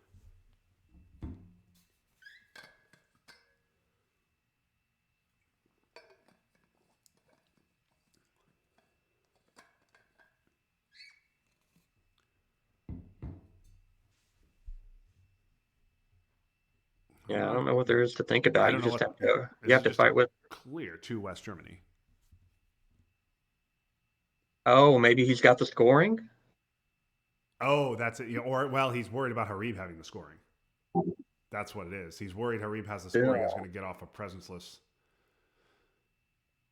Yeah, I don't know what there is to think I about. don't You know just what. have Yeah, to you this have is to just a fight with. clear to West Germany. Oh, maybe he's got the scoring. Oh, that's it. Yeah, or well, he's worried about Harib having the scoring. That's what it is. He's worried Harib has the scoring and is going to get off a presenceless.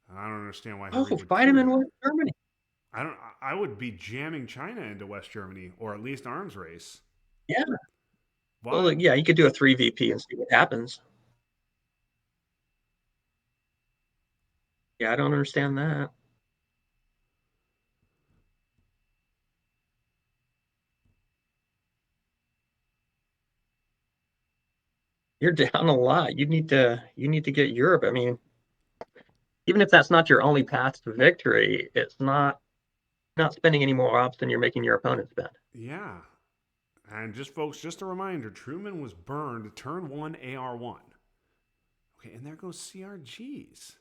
And I don't understand why Oh, Harib would fight him care in there. West Germany. I don't. I would be jamming China into West Germany or at least arms race. Yeah. Well, Why? yeah, you could do a 3 VP and see what happens. Yeah, I don't understand that. You're down a lot. You need to get Europe. I mean, even if that's not your only path to victory, it's not spending any more ops than you're making your opponent spend. Yeah. And just folks, just a reminder: Truman was burned turn 1 AR1. Okay, and there goes CRGs.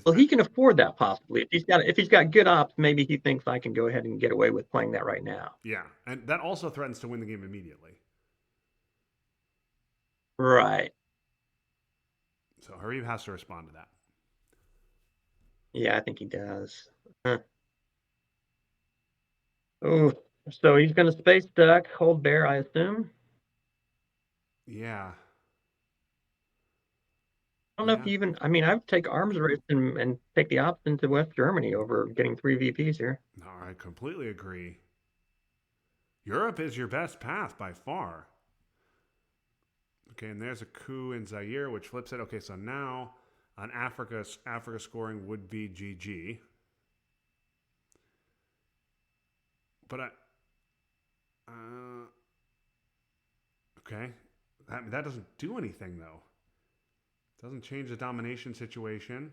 Well, he can afford that possibly. If he's got good ops, maybe he thinks I can go ahead and get away with playing that right now. Yeah, and that also threatens to win the game immediately. Right. So Harib has to respond to that. Yeah, I think he does. Huh. Oh, so he's going to space duck, hold bear, I assume. Yeah. I don't know if Yeah. you even. I mean, I would take arms race and take the option to West Germany over getting 3 VPs here. No, I completely agree. Europe is your best path by far. Okay, and there's a coup in Zaire, which flips it. Okay, so now on Africa scoring would be GG. But uh, okay, that doesn't do anything though. Doesn't change the domination situation.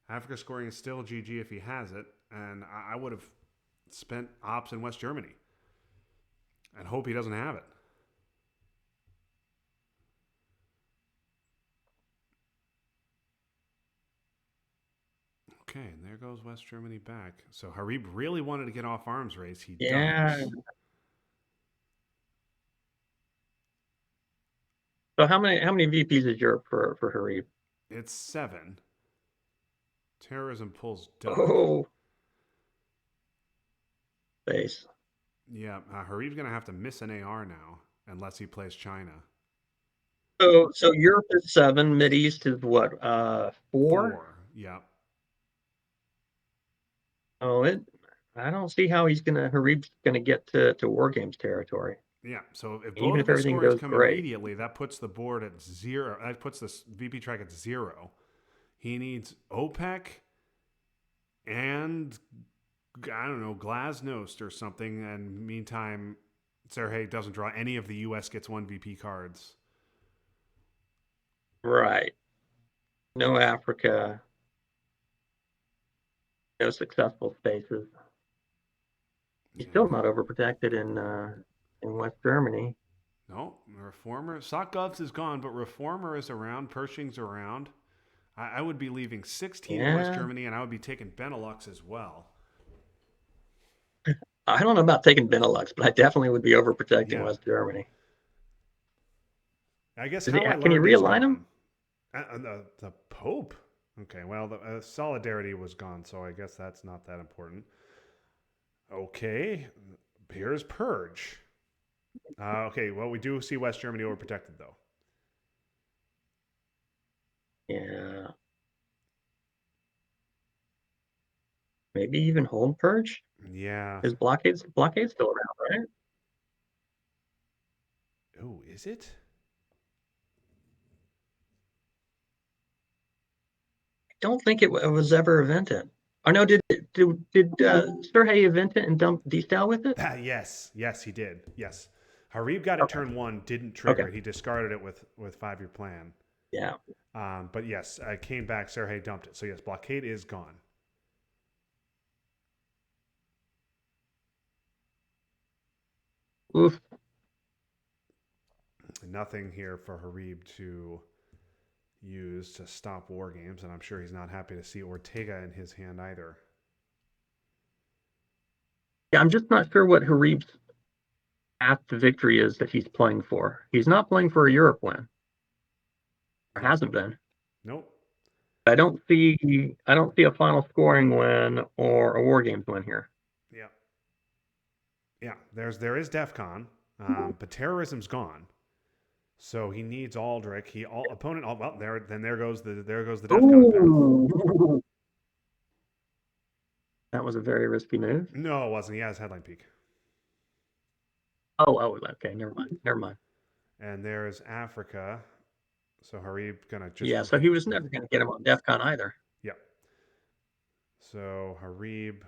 Africa scoring is still GG if he has it, and I would have spent ops in West Germany and hope he doesn't have it. Okay, and there goes West Germany back. So Harib really wanted to get off arms race. He Yeah. does. So how many VPs is Europe for Harib? It's 7. Terrorism pulls duck. Oh, base. Yeah, Harib's going to have to miss an AR now unless he plays China. So Europe is 7, Mid East is what? 4. 4. Yeah. Oh, it. I don't see how Harib's gonna get to War Games territory, Yeah. So if both even of if his everything scorings goes come great. immediately, that puts the board at 0. That puts this VP track at 0. He needs OPEC and I don't know, Glasnost or something. And meantime, Serhei doesn't draw any of the US gets 1 VP cards. Right. No Africa, no successful spaces. He's Yeah. still not overprotected in West Germany. No, Reformer. Sotgovs is gone, but Reformer is around. Pershing's around. I would be leaving 16 in West Yeah. Germany, and I would be taking Benelux as well. I don't know about taking Benelux, but I definitely would be overprotecting Yeah. West Germany. I guess Is he, how I can you learned is realign him? gone. The Pope? Okay, well, the Solidarity was gone, so I guess that's not that important. Okay, here's Purge. Okay, well, we do see West Germany overprotected, though. Yeah. Maybe even Home Purge? Yeah. Is blockade still around, right? Oh, is it? I don't think it was ever invented. Oh no, did Serhei invent it and dump D-Style with it? Yes, he did. Yes. Harib got it Okay. turn 1, didn't Okay. trigger it. He discarded it with 5-year plan. Yeah. But yes, I came back. Serhei dumped it. So yes, blockade is gone. Oof. Nothing here for Harib to use to stop war games, and I'm sure he's not happy to see Ortega in his hand either. Yeah, I'm just not sure what Harib's path to victory is that he's playing for. He's not playing for a Europe win. Or Nope. hasn't been. Nope. I don't see a final scoring win or a War Games win here. Yeah. Yeah. There is DEF CON, but terrorism's gone. So he needs Aldrich. Opponent. Oh, well, there goes the DEF CON path. Ooh. That was a very risky move. No, it wasn't. He has headline peak. Oh, okay. Never mind. Never mind. And there's Africa. So Harib gonna just Yeah, so he was never going to get him on DEF CON either. yeah. So Harib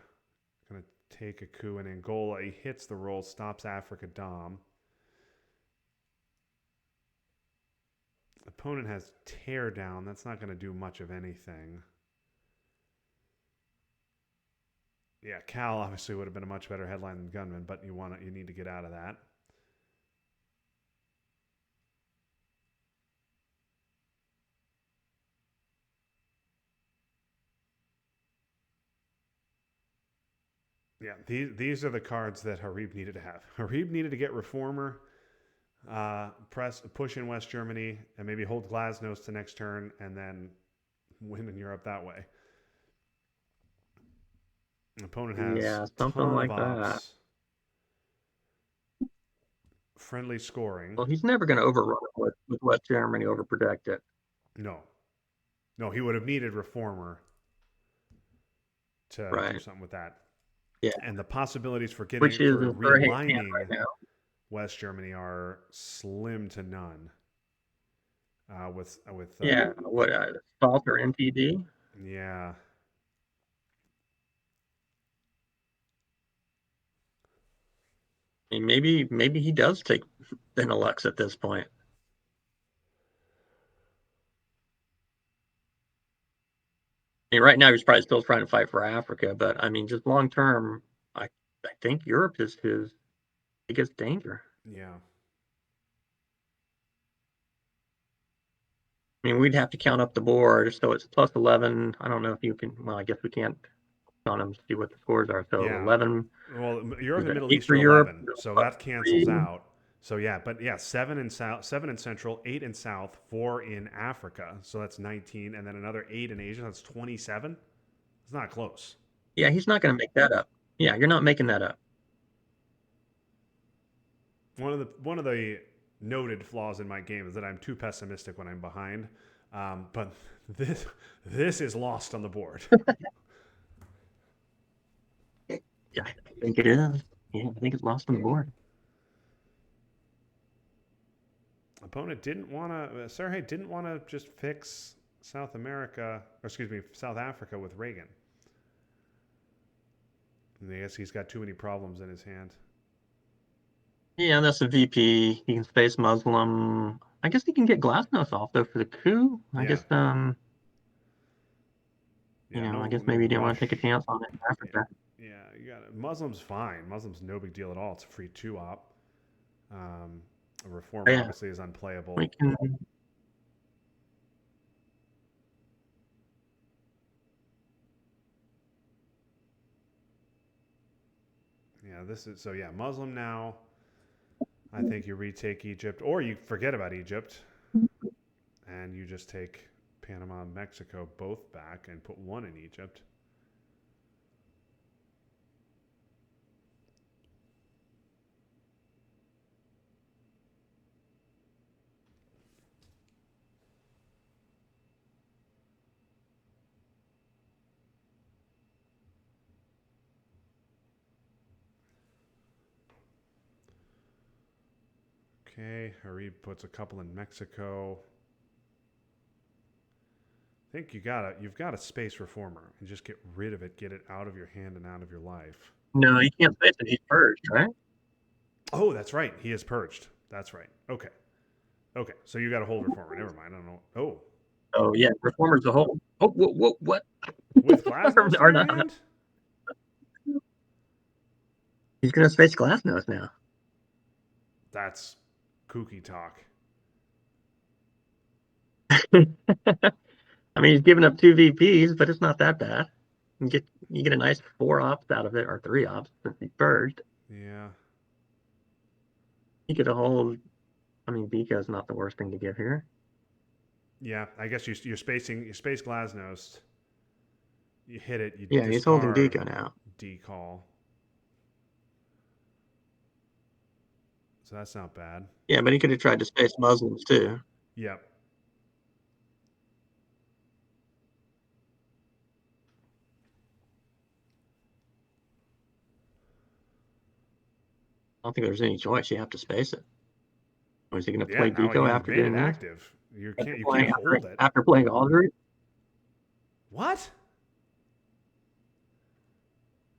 gonna take a coup in Angola. He hits the roll, stops Africa Dom. Opponent has tear down. That's not gonna do much of anything. Yeah, Cal obviously would have been a much better headline than Gunman, but you need to get out of that. Yeah, these are the cards that Harib needed to have. Harib needed to get Reformer. push in West Germany, and maybe hold Glasnost to next turn, and then win in Europe that way. Opponent has a something ton of like that. ops. Friendly scoring. Well, he's never going to overrun it with West Germany, overprotect it. No. No, he would have needed Reformer to do something with that. Yeah. And the possibilities for realigning right West Germany are slim to none. With Salt or NTD? Yeah. I mean, maybe he does take Benelux at this point. I mean, right now he's probably still trying to fight for Africa, but I mean, just long term, I think Europe is his biggest danger. Yeah. I mean, we'd have to count up the board, so it's plus 11. I don't know if you can. Well, I guess we can't count them to see what the scores are. So 11. Well, Europe and Middle East for are Europe, 11, so that cancels out. So yeah, but yeah, 7 in Central, 8 in South, 4 in Africa. So that's 19, and then another 8 in Asia. That's 27. It's not close. Yeah, he's not going to make that up. Yeah, you're not making that up. One of the noted flaws in my game is that I'm too pessimistic when I'm behind. But this is lost on the board. Yeah, I think it is. Yeah, I think it's lost on the board. Opponent didn't want to. Serhei didn't want to just fix South Africa with Reagan. And I guess he's got too many problems in his hand. Yeah, that's a VP. He can space Muslim. I guess he can get Glasnost off though for the coup. I guess I guess maybe he didn't want to take a chance on it in Africa. Yeah, you got it. Muslim's fine. Muslim's no big deal at all. It's a free 2-op. A Reform obviously is unplayable. Yeah, Muslim now. I think you retake Egypt, or you forget about Egypt, and you just take Panama and Mexico both back and put one in Egypt. Okay, Jarib puts a couple in Mexico. I think you've got to space Reformer and just get rid of it, get it out of your hand and out of your life. No, he can't space it. He's purged, right? Oh, that's right. He is purged. That's right. Okay. So you got to hold Reformer. Never mind. I don't know. Oh yeah, Reformer's a hold. Oh, what? With Glasnost in your hand? He's gonna space Glasnost now. That's kooky talk. I mean, he's giving up 2 VPs, but it's not that bad. You get a nice 4 ops out of it, or 3 ops since he's purged. Yeah. You get a hold. I mean, Biko's not the worst thing to give here. Yeah, I guess you space Glasnost. You hit it. He's holding Biko now. Decall. So that's not bad. Yeah, but he could have tried to space Muslims too. Yep. I don't think there's any choice. You have to space it. Or is he going to play Biko after doing that? Active. You can't hold it after playing Aldrich. What?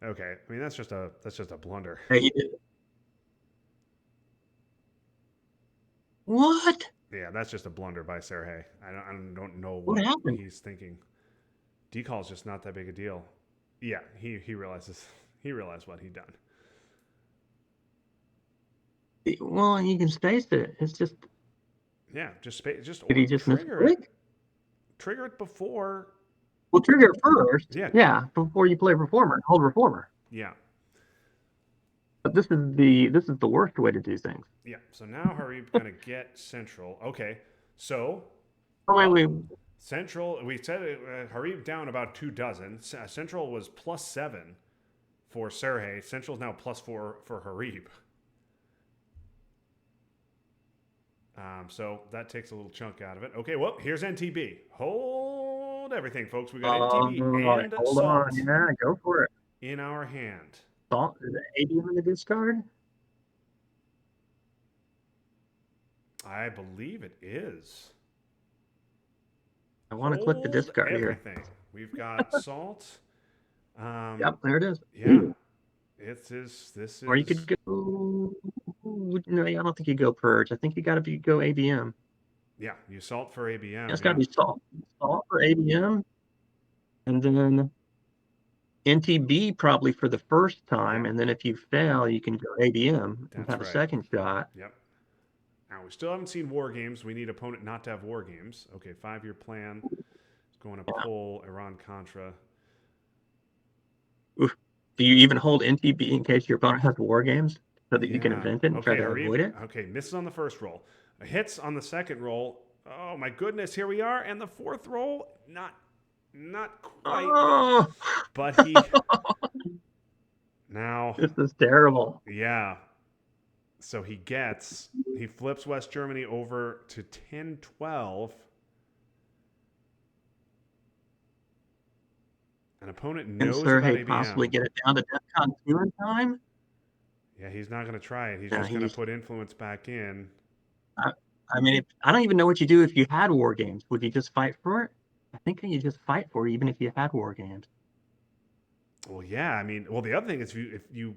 Okay, I mean that's just a blunder. Hey, he did. What? Yeah, that's just a blunder by Serhei. I don't know what happened. He's thinking. Decall is just not that big a deal. Yeah, he realized what he'd done. Well, you can space it. It's just. Yeah, just space. Did he just trigger it? Trigger it before. Well, trigger it first. Yeah. Yeah, before you play Reformer, hold Reformer. Yeah. But this is the worst way to do things. Yeah. So now Harib gonna get Central. Okay. So, Oh, well, wait. Central. We said Harib down about 2 dozen. Central was +7 for Serhei. Central's now +4 for Harib. So that takes a little chunk out of it. Okay, well, here's NTB. Hold everything, folks. We got NTB and Hold on. Salt Yeah, go for it. in our hand. Salt is it ABM in the discard? I believe it is. I want to click the discard everything. here. We've got Salt. Yep, there it is. Yeah. This is. Or you could go. No, I don't think you go Purge. I think you got to go ABM. Yeah, you Salt for ABM. It's got to be Salt. Salt for ABM. And then NTB probably for the first time. Yep. And then if you fail, you can go ABM and have right. a second shot. Yep. Now, we still haven't seen War Games. We need opponent not to have War Games. Okay, 5-year plan. It's going to pull Iran-Contra. Oof. Do you even hold NTB in case your opponent has War Games so that you can invent it and try to avoid it? Okay, misses on the first roll. Hits on the second roll. Oh, my goodness, here we are. And the fourth roll, not quite. Oh. But he... Now... This is terrible. Yeah. So he flips West Germany over to 10-12. An opponent knows about Serhei ABM. Possibly get it down to DEFCON 2 in time? Yeah, he's not going to try it. He's just going to put influence back in. I mean, I don't even know what you do if you had War Games. Would you just fight for it? I think you just fight for it even if you had War Games. Well, yeah. I mean, the other thing is if you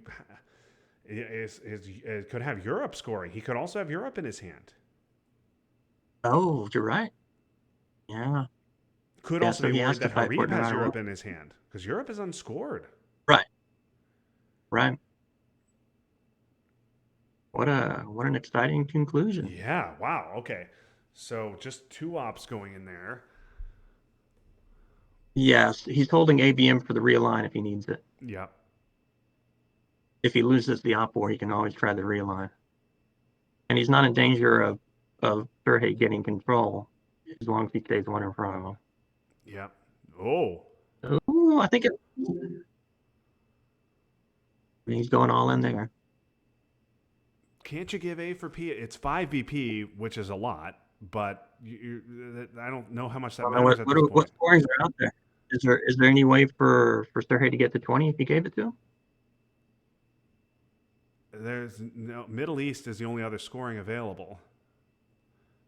could have Europe scoring. He could also have Europe in his hand. Oh, you're right. Yeah. Could also be worried that Harib has Europe in his hand because Europe is unscored. Right. What an exciting conclusion. Yeah. Wow. Okay. So just 2 ops going in there. Yes, he's holding ABM for the realign if he needs it. Yeah. If he loses the op war, he can always try the realign. And he's not in danger of Serhei getting control as long as he stays one in front of him. Yeah. Oh, I think he's going all in there. Can't you give A for P? It's 5 VP, which is a lot, but I don't know how much that matters at this point. What scorings are out there? Is there any way for Serhei to get to 20 if he gave it to him? There's no Middle East is the only other scoring available.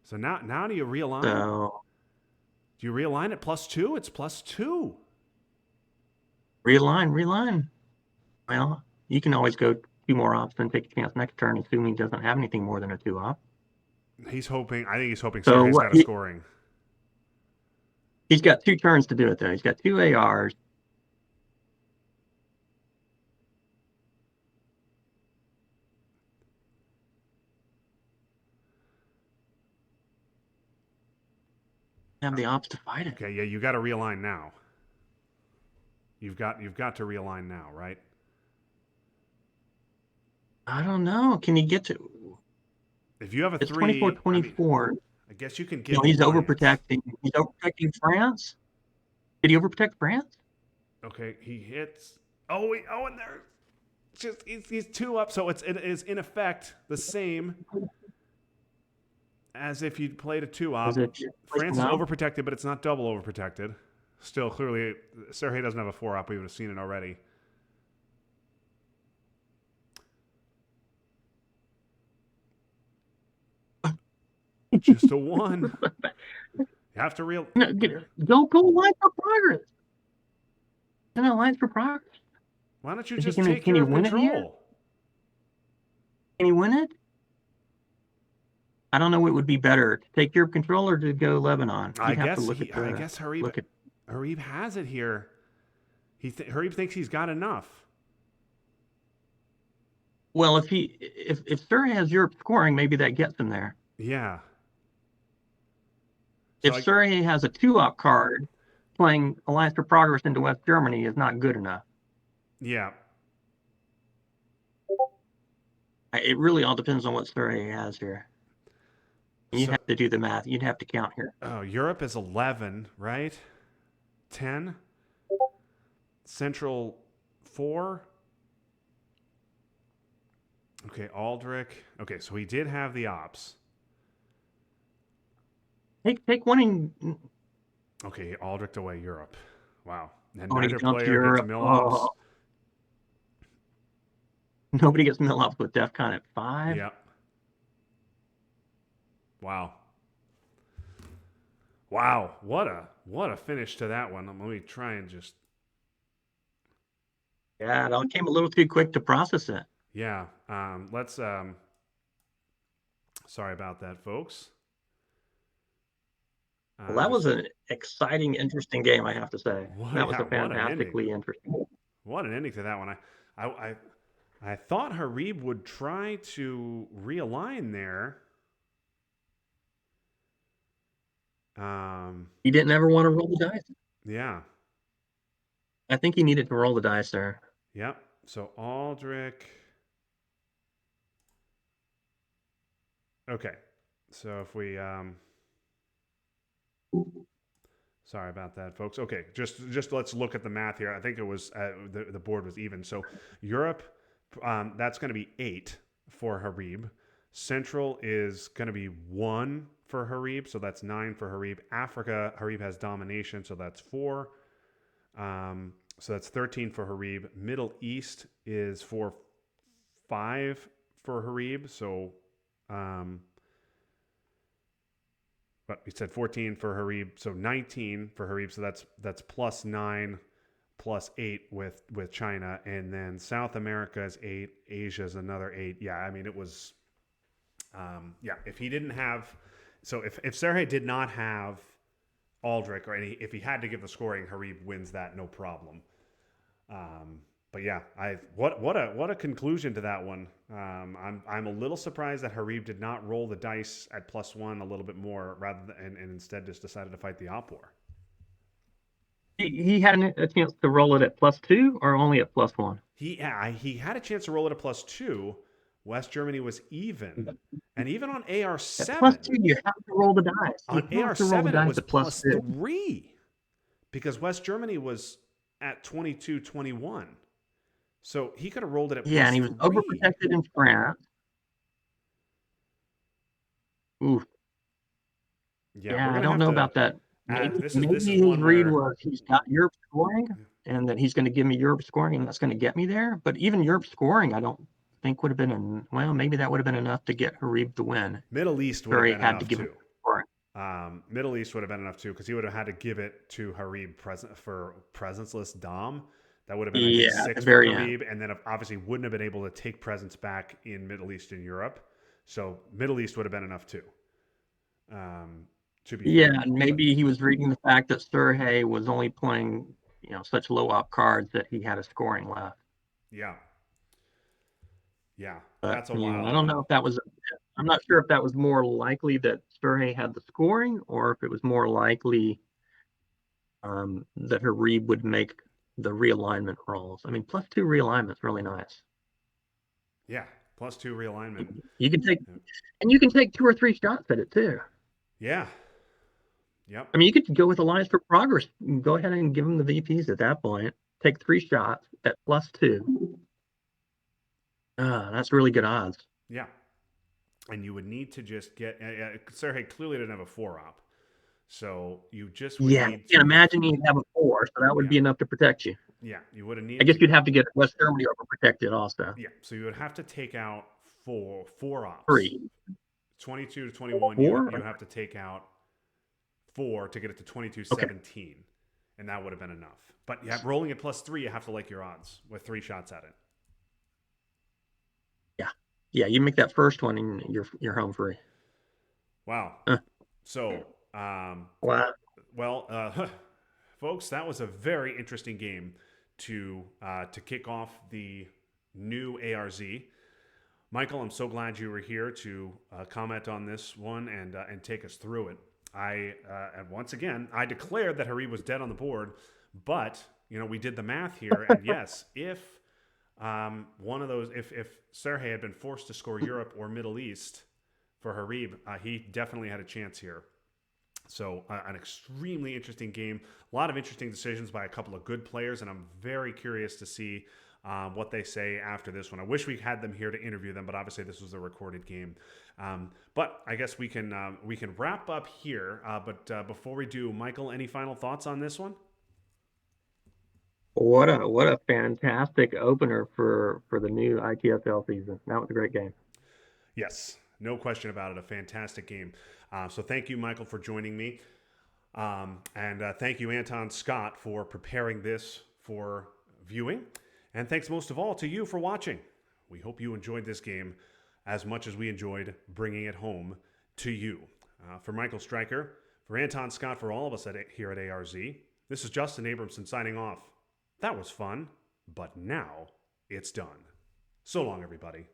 So now do you realign? Do you realign at +2? It's +2. Realign. Well, you can always go 2 more ops and take a chance next turn, assuming he doesn't have anything more than a 2 op. I think he's hoping Serhei's got a scoring. He's got 2 turns to do it, though. He's got 2 ARs. Have the ops to fight it. Okay, yeah, you got to realign now. You've got to realign now, right? I don't know. Can he get to? If you have a it's 3, 24-24. I guess you can get. No, he's overprotecting. He's overprotecting France. Did he overprotect France? Okay, he hits. Oh, and there, just he's 2 up, so it is in effect the same as if you played a 2 op. France is overprotected, but it's not double overprotected. Still, clearly, Serhei doesn't have a 4 op. We would have seen it already. Just a 1. You have to go Alliance for Progress. An Alliance for Progress. Why don't you just take your control? Can you win it? I don't know what would be better, to take your control or to go Lebanon. I guess Harib has it here. Harib thinks he's got enough. Well, if Serhei has Europe scoring, maybe that gets him there. Yeah. If Serhei has a 2-op card, playing Alliance for Progress into West Germany is not good enough. Yeah. It really all depends on what Serhei has here. You'd So, have to do the math. You'd have to count here. oh, Europe is 11, right? 10. Central 4. Okay, Aldrich. Okay, so he did have the ops. Take one and Okay, Aldrich away Europe. Wow. And when he neither jumps player gets Europe. mill ops. Oh, nobody gets mill ops with DEF CON at 5. Yep. Wow. Wow. What a finish to that one. Let me try and just Yeah, it all came a little too quick to process it. yeah. Let's sorry about that, folks. Well, that was an exciting, interesting game, I have to say. That was Yeah, a what an ending. fantastically interesting. What an ending to that one. I thought Jarib would try to realign there. He didn't ever want to roll the dice. Yeah. I think he needed to roll the dice there. Yep. So Aldrich. Okay. So if we sorry about that, folks. Okay, just let's look at the math here. I think it was the board was even. So Europe, that's going to be 8 for Jarib. Central is going to be 1 for Jarib, so that's 9 for Jarib. Africa, Jarib has domination, so that's 4. So that's 13 for Jarib. Middle East is 5 for Jarib. So, but he said 14 for Jarib. So 19 for Jarib. So that's plus 9, plus 8 with China, and then South America is 8. Asia is another 8. Yeah, I mean it was. Yeah, if he didn't have, so if Serhei did not have Aldrich, or if he had to give the scoring, Jarib wins that no problem. But yeah, what a conclusion to that one. I'm a little surprised that Jarib did not roll the dice at +1 a little bit more, rather than and instead just decided to fight the op war. He had a chance to roll it at +2 or only at +1. He had a chance to roll it at +2. West Germany was even, and even on AR7. At +2, you have to roll the dice. On AR7, it was +3 because West Germany was at 22-21. So he could have rolled it at and he was overprotected in France. Ooh. Yeah, I don't know about that. Maybe his read was he's got Europe scoring, and that he's going to give me Europe scoring, and that's going to get me there. But even Europe scoring, I don't think would have been maybe that would have been enough to get Jarib the win. Middle East would have been enough too. Middle East would have been enough too, because he would have had to give it to Jarib for presenceless Dom. That would have been 6 for Jarib, and then obviously wouldn't have been able to take presence back in Middle Eastern Europe. So Middle East would have been enough too. And maybe he was reading the fact that Serhei was only playing, such low op cards that he had a scoring left. Yeah. Yeah, but, that's a wild. I don't know if that was. I'm not sure if that was more likely that Serhei had the scoring, or if it was more likely that Jarib would make the realignment rolls. I mean, +2 realignment is really nice. Yeah, +2 realignment. You can take 2 or 3 shots at it too. Yeah. Yep. I mean, you could go with Alliance for Progress. Go ahead and give them the VPs at that point. Take 3 shots at +2. That's really good odds. Yeah. And you would need to just get Serhei clearly didn't have a 4-op. So you just would need to imagine he'd have a 4, so that would be enough to protect you. Yeah, you would have needed. I guess you'd have to get West Germany overprotected also. Yeah, so you would have to take out 4 ops. 3. 22-21, you have to take out 4 to get it to 22-17, and that would have been enough. But rolling at +3, you have to like your odds with 3 shots at it. Yeah, you make that first one and you're home free. Wow. So, folks, that was a very interesting game to kick off the new ARZ. Michael, I'm so glad you were here to comment on this one and take us through it. And once again, I declared that Jarib was dead on the board, but we did the math here, and yes, if one of those, if Serhei had been forced to score Europe or Middle East for Jarib, he definitely had a chance here. So an extremely interesting game. A lot of interesting decisions by a couple of good players, and I'm very curious to see what they say after this one. I wish we had them here to interview them, but obviously this was a recorded game. But I guess we can wrap up here. But before we do, Michael, any final thoughts on this one? What a fantastic opener for the new ITSL season. That was a great game. Yes, no question about it. A fantastic game. So thank you, Michael, for joining me. And thank you, Anton Scott, for preparing this for viewing. And thanks most of all to you for watching. We hope you enjoyed this game as much as we enjoyed bringing it home to you. For Michael Stryker, for Anton Scott, for all of us here at ARZ, this is Justin Abramson signing off. That was fun, but now it's done. So long, everybody.